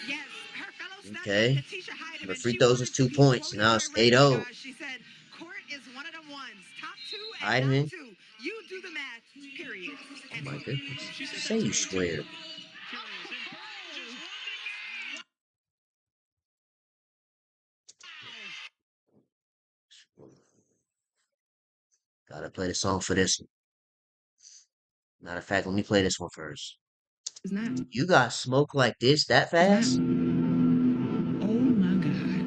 Yes, her fellow Okay. stepmate, Natisha Heidemann, The free she throws was wanted to 2 be points. quoted Now by it's Rickea, 8-0. She said, Court is one of them ones. Top 2 and Heidemann. down 2. You do the math, period. Oh And my goodness. She said Say that to you me, square. too. Curious. And Burton just won the game. Gotta play the song for this one. Matter of fact, let me play this one first. You got smoke like this that fast? Oh my God.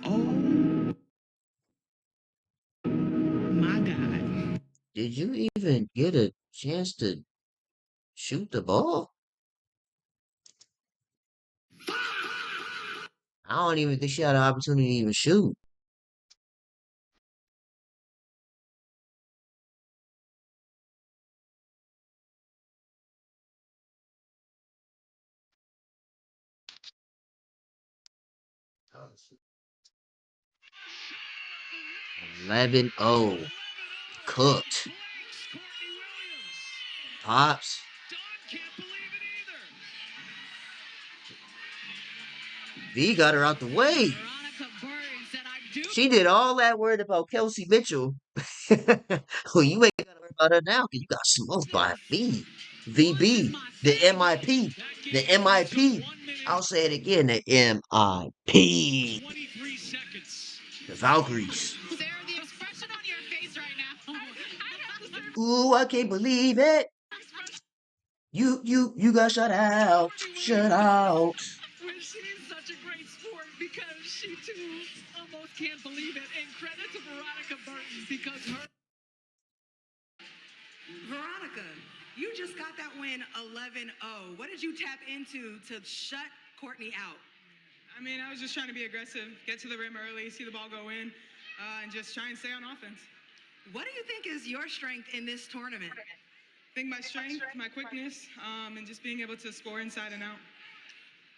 Oh my God. Did you even get a chance to shoot the ball? I don't even think she had an opportunity to even shoot. Oh, 11-0. Cooked. Pops. Don can't believe it either. V got her out the way. Veronica Burton said, I do. She did all that word about Kelsey Mitchell. Well, you ain't gotta worry about her now because you got smoked by V. VB. The MIP. The MIP. I'll say it again. The MIP. 23 seconds. The Valkyries. Sarah, the expression on your face right now. I have the same Ooh, I can't believe it. expression. You got shut out. Shut out. Well, she's such a great sport because she too almost can't believe it. And credit to Veronica Burton because her. Veronica, you just got that win 11-0. What did you tap into to shut Courtney out? I mean, I was just trying to be aggressive, get to the rim early, see the ball go in, and just try and stay on offense. What do you think is your strength in this tournament? I think my strength, my quickness, and just being able to score inside and out.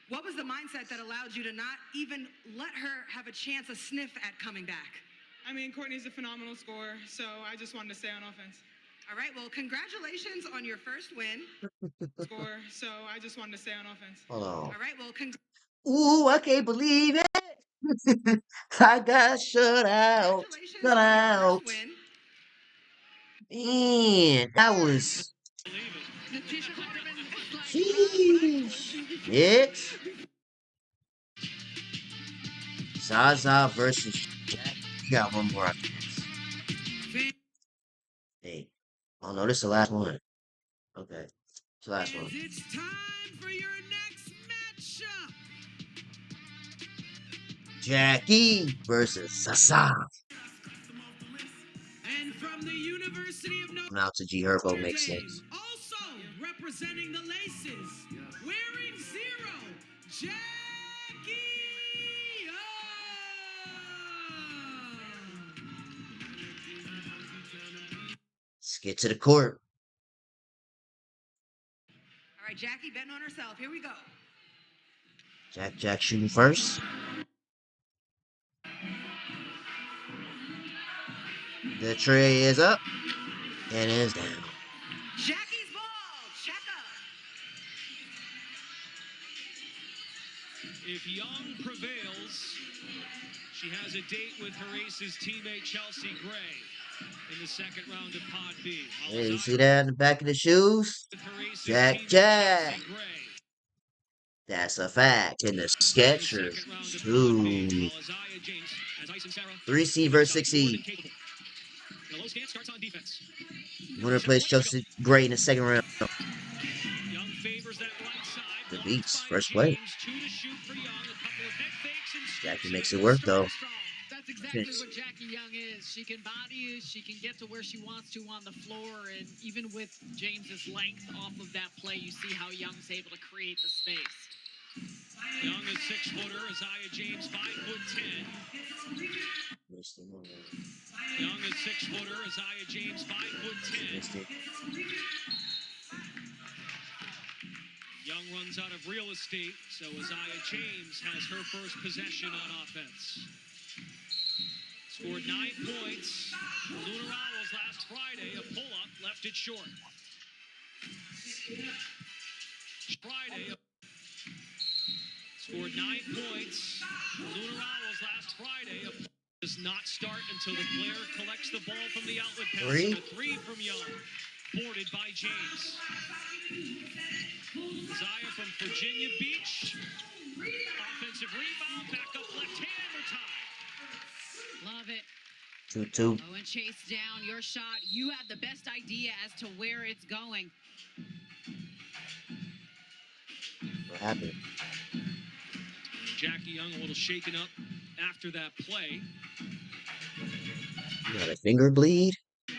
What was the mindset that allowed you to not even let her have a chance, a sniff at coming back? I mean, Courtney's a phenomenal scorer, so I just wanted to stay on offense. All right, well, congratulations on your first win. Score, so I just wanted to stay on offense. Hold on. All right, well, Ooh, I can't believe it. I got shut out. congratulations Shut on your out. first win. Man, that was. Natisha Heidemann is like, Sheesh. Next. ZaZa versus Jack. We got one more after this. Hey. Oh no, this is the last one. Okay. It's the last one. It's time for your next matchup. Jackie versus ZaZa. And from the University of Notre Now to G Herbo makes Dame, sense. also representing the Laces, wearing 0, Jackie. Let's get to the court. All right, Jackie betting on herself. Here we go. Jack shooting first. The tray is up and is down. Jackie's ball. Check up. If Young prevails, she has a date with her ace's teammate Chelsea Gray in the second round of Pod B. Hey, you see that in the back of the shoes? Jack. That's a fact. In the Skechers, too. 3C versus 6E. Winner plays Chelsea Gray in the second round. The Beats, first play. Jackie makes it work, though. That's exactly what Jackie Young is. She can body you, she can get to where she wants to on the floor, and even with James's length off of that play, you see how Young's able to create the space. Young is 6-footer, Isaiah James 5'10". Young is 6-footer, Isaiah James 5'10". Young runs out of real estate, so Isaiah James has her first possession on offense. Scored 9 points. The Lunar Owls last Friday, a pull-up left it short. Friday scored 9 points. The Lunar Owls last Friday does not start until the player collects the ball from the outlet pass. A three from Young, boarded by James. Zaya from Virginia Beach. Offensive rebound, back up left hand, we're tied. Love it. 2-2. Oh, and chase down your shot. You have the best idea as to where it's going. What happened? Jackie Young a little shaken up after that play. You got a finger bleed? To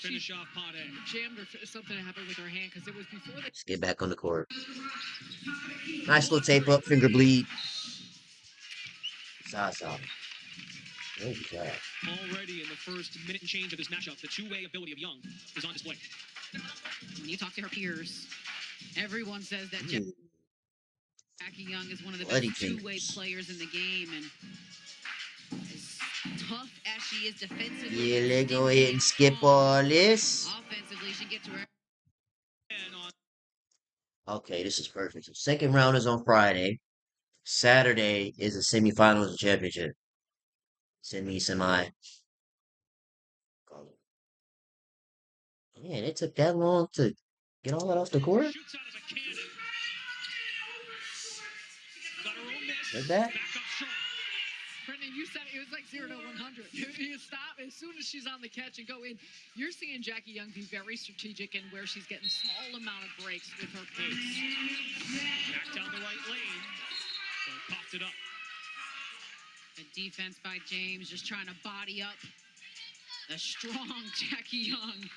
finish off pot A. Jammed or something happened with her hand because it was before the Let's get back on the court. Nice little tape up, finger bleed. ZaZa. Okay. Already in the first minute and change of this matchup, the two-way ability of Young is on display. When you talk to her peers, everyone says that Jackie Young is one of the best two-way players in the game, and as tough as she is defensively. Yeah, let's go ahead and skip all this. Offensively, she gets to her. Okay, this is perfect. So second round is on Friday. Saturday is the semifinals and championship. Semi. Man, it took that long to get all that off the court? Shoots out of a cannon. Got her own miss. Heard that? Back up strong. Brendan, you said it was like 0 to 100. You stop as soon as she's on the catch and go in. You're seeing Jackie Young be very strategic in where she's getting small amount of breaks with her pace. Back down the right lane. So popped it up. A defense by James, just trying to body up a strong Jackie Young.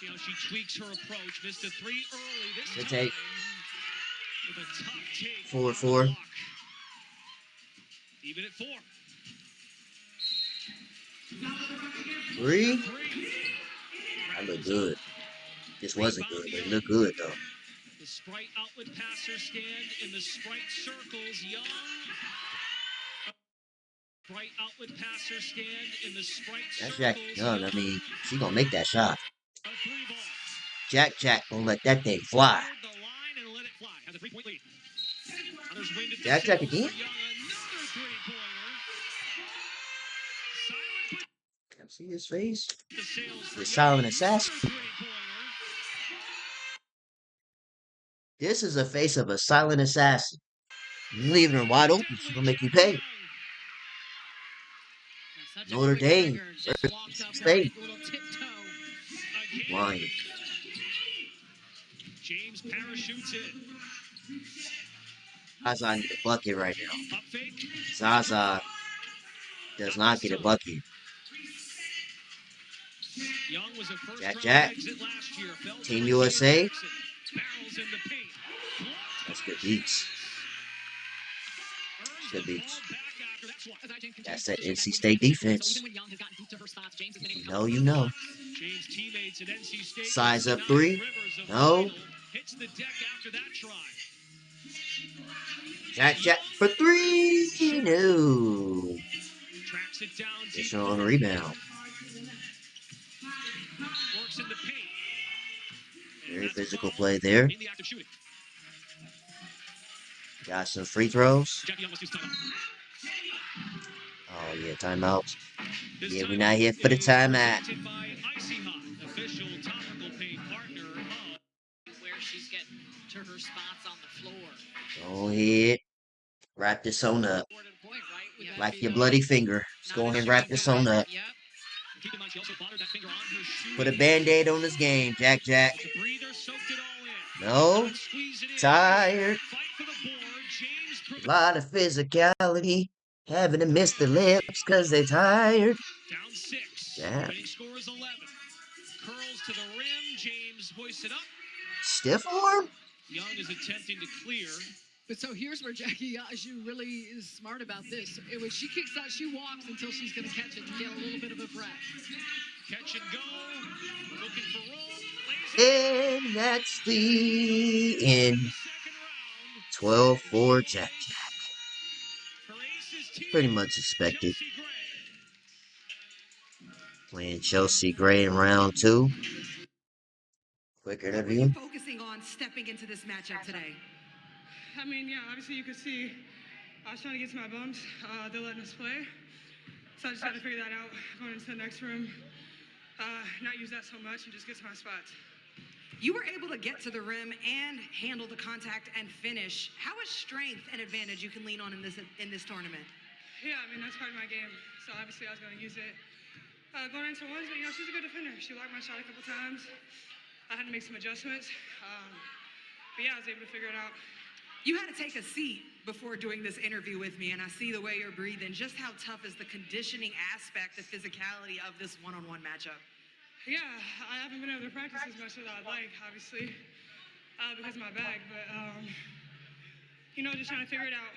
See how she tweaks her approach. Missed a three early this Good time. take. With a tough take. 4-4. Even at 4. 3. That looked good. This wasn't good, but it looked good though. The Sprite outlet passer stand in the Sprite circles. Young. Sprite outlet passer stand in the Sprite That's circles. Jackie Young. I mean, she gonna make that shot. A 3-ball. Jack gonna let that thing fly. Forward the line and let it fly. Has a 3-point lead. Others winged it to Jack Sills again? for Young. Another 3-pointer. Silent Can I see his face? but the Sills for The Young. silent assassin. Another 3-pointer. This is the face of a silent assassin. You leaving her wide open, she's gonna make you pay. Such a Notre quick Dame trigger, just walked up State. right, little tiptoe. Again. Lying. James parachutes in. ZaZa need a bucket right now. Up fake. ZaZa does not get a bucket. Young was a first Jack, round Jack. exit last year. Fell to Team Rickea USA. Jackson. Barrels in the paint. That's good beats. Earns Good the beats. ball back after that swat. That's that NC State defense. You know, you know. James' teammates at NC State. Size up Nine 3. Rivers of No. Final hits the deck after that try. Jack for 3. No. Tracks it down. deep Additional on the rebound. Works in the paint. Very physical play there. In the act of shooting. Got some free throws. Jackie Young must use timeout. Oh yeah, timeouts. This Yeah, we're timeout not here for the is timeout. presented by Icy Hot, official topical paint partner of Where she's getting to her spots on the floor. Go ahead. Wrap this on up. Important point, right? Would that Like be your the- bloody finger. Let's go ahead and wrap this on up. Yep. Keep in mind, she also bothered that finger on her shoe. Put a band-aid on this game, Jack. The breather soaked it all in. No. Let's squeeze it in. Tired. Fight for the board. James A lot of physicality. Having to miss the lips because they're tired. down 6. Yeah. Winning score is 11. Curls to the rim. James hoists it up. Stiff arm? Young is attempting to clear. But so here's where Jackie Yaju really is smart about this. It was she kicks out, she walks until she's going to catch it to get a little bit of a breath. Catch and go. Looking for room. Lays it And that's the end. in the second round. 12-4 Jack. Her aces team Pretty much expected. Playing Chelsea Gray in round 2. Quick What were interview. you focusing on stepping into this matchup today? I mean, yeah, obviously you could see I was trying to get to my bumps. They're letting us play. So I just got to figure that out going into the next room. Not use that so much and just get to my spots. You were able to get to the rim and handle the contact and finish. How is strength an advantage you can lean on in this tournament? Yeah, I mean, that's part of my game. So obviously I was going to use it going into ones, but, you know, she's a good defender. She blocked my shot a couple times. I had to make some adjustments. But, yeah, I was able to figure it out. You had to take a seat before doing this interview with me, and I see the way you're breathing. Just how tough is the conditioning aspect, the physicality of this one-on-one matchup? Yeah, I haven't been able to practice as much as I'd like, obviously, because of my back. But, you know, just trying to figure it out.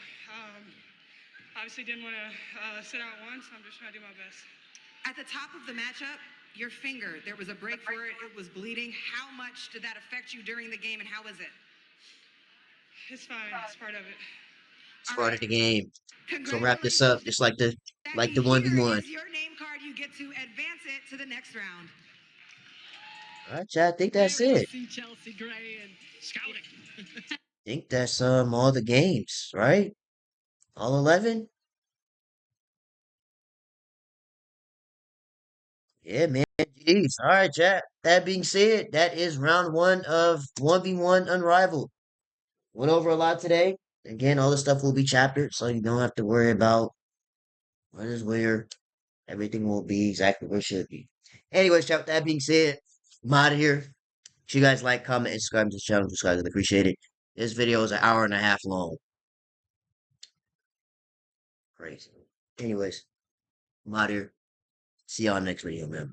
Obviously didn't want to sit out once. I'm just trying to do my best. At the top of the matchup, your finger, there was a break for it. It was bleeding. How much did that affect you during the game, and how is it? It's fine. It's part of it. It's part of the game. So wrap this up just like the 1v1. Here is your name card. You get to advance it to the next round. All right, chat. I think that's it. See Chelsea Gray and Scouting. I think that's all the games, right? All 11? Yeah, man. Jeez. All right, chat. That being said, that is round 1 of 1v1 Unrivaled. Went over a lot today. Again, all the stuff will be chaptered, so you don't have to worry about what is where. Everything will be exactly where it should be. Anyways, chat, with that being said, I'm out of here. If you guys like, comment, and subscribe to the channel, subscribe, I'd appreciate it. This video is an hour and a half long. Crazy. Anyways, I'm out of here. See y'all next video, man.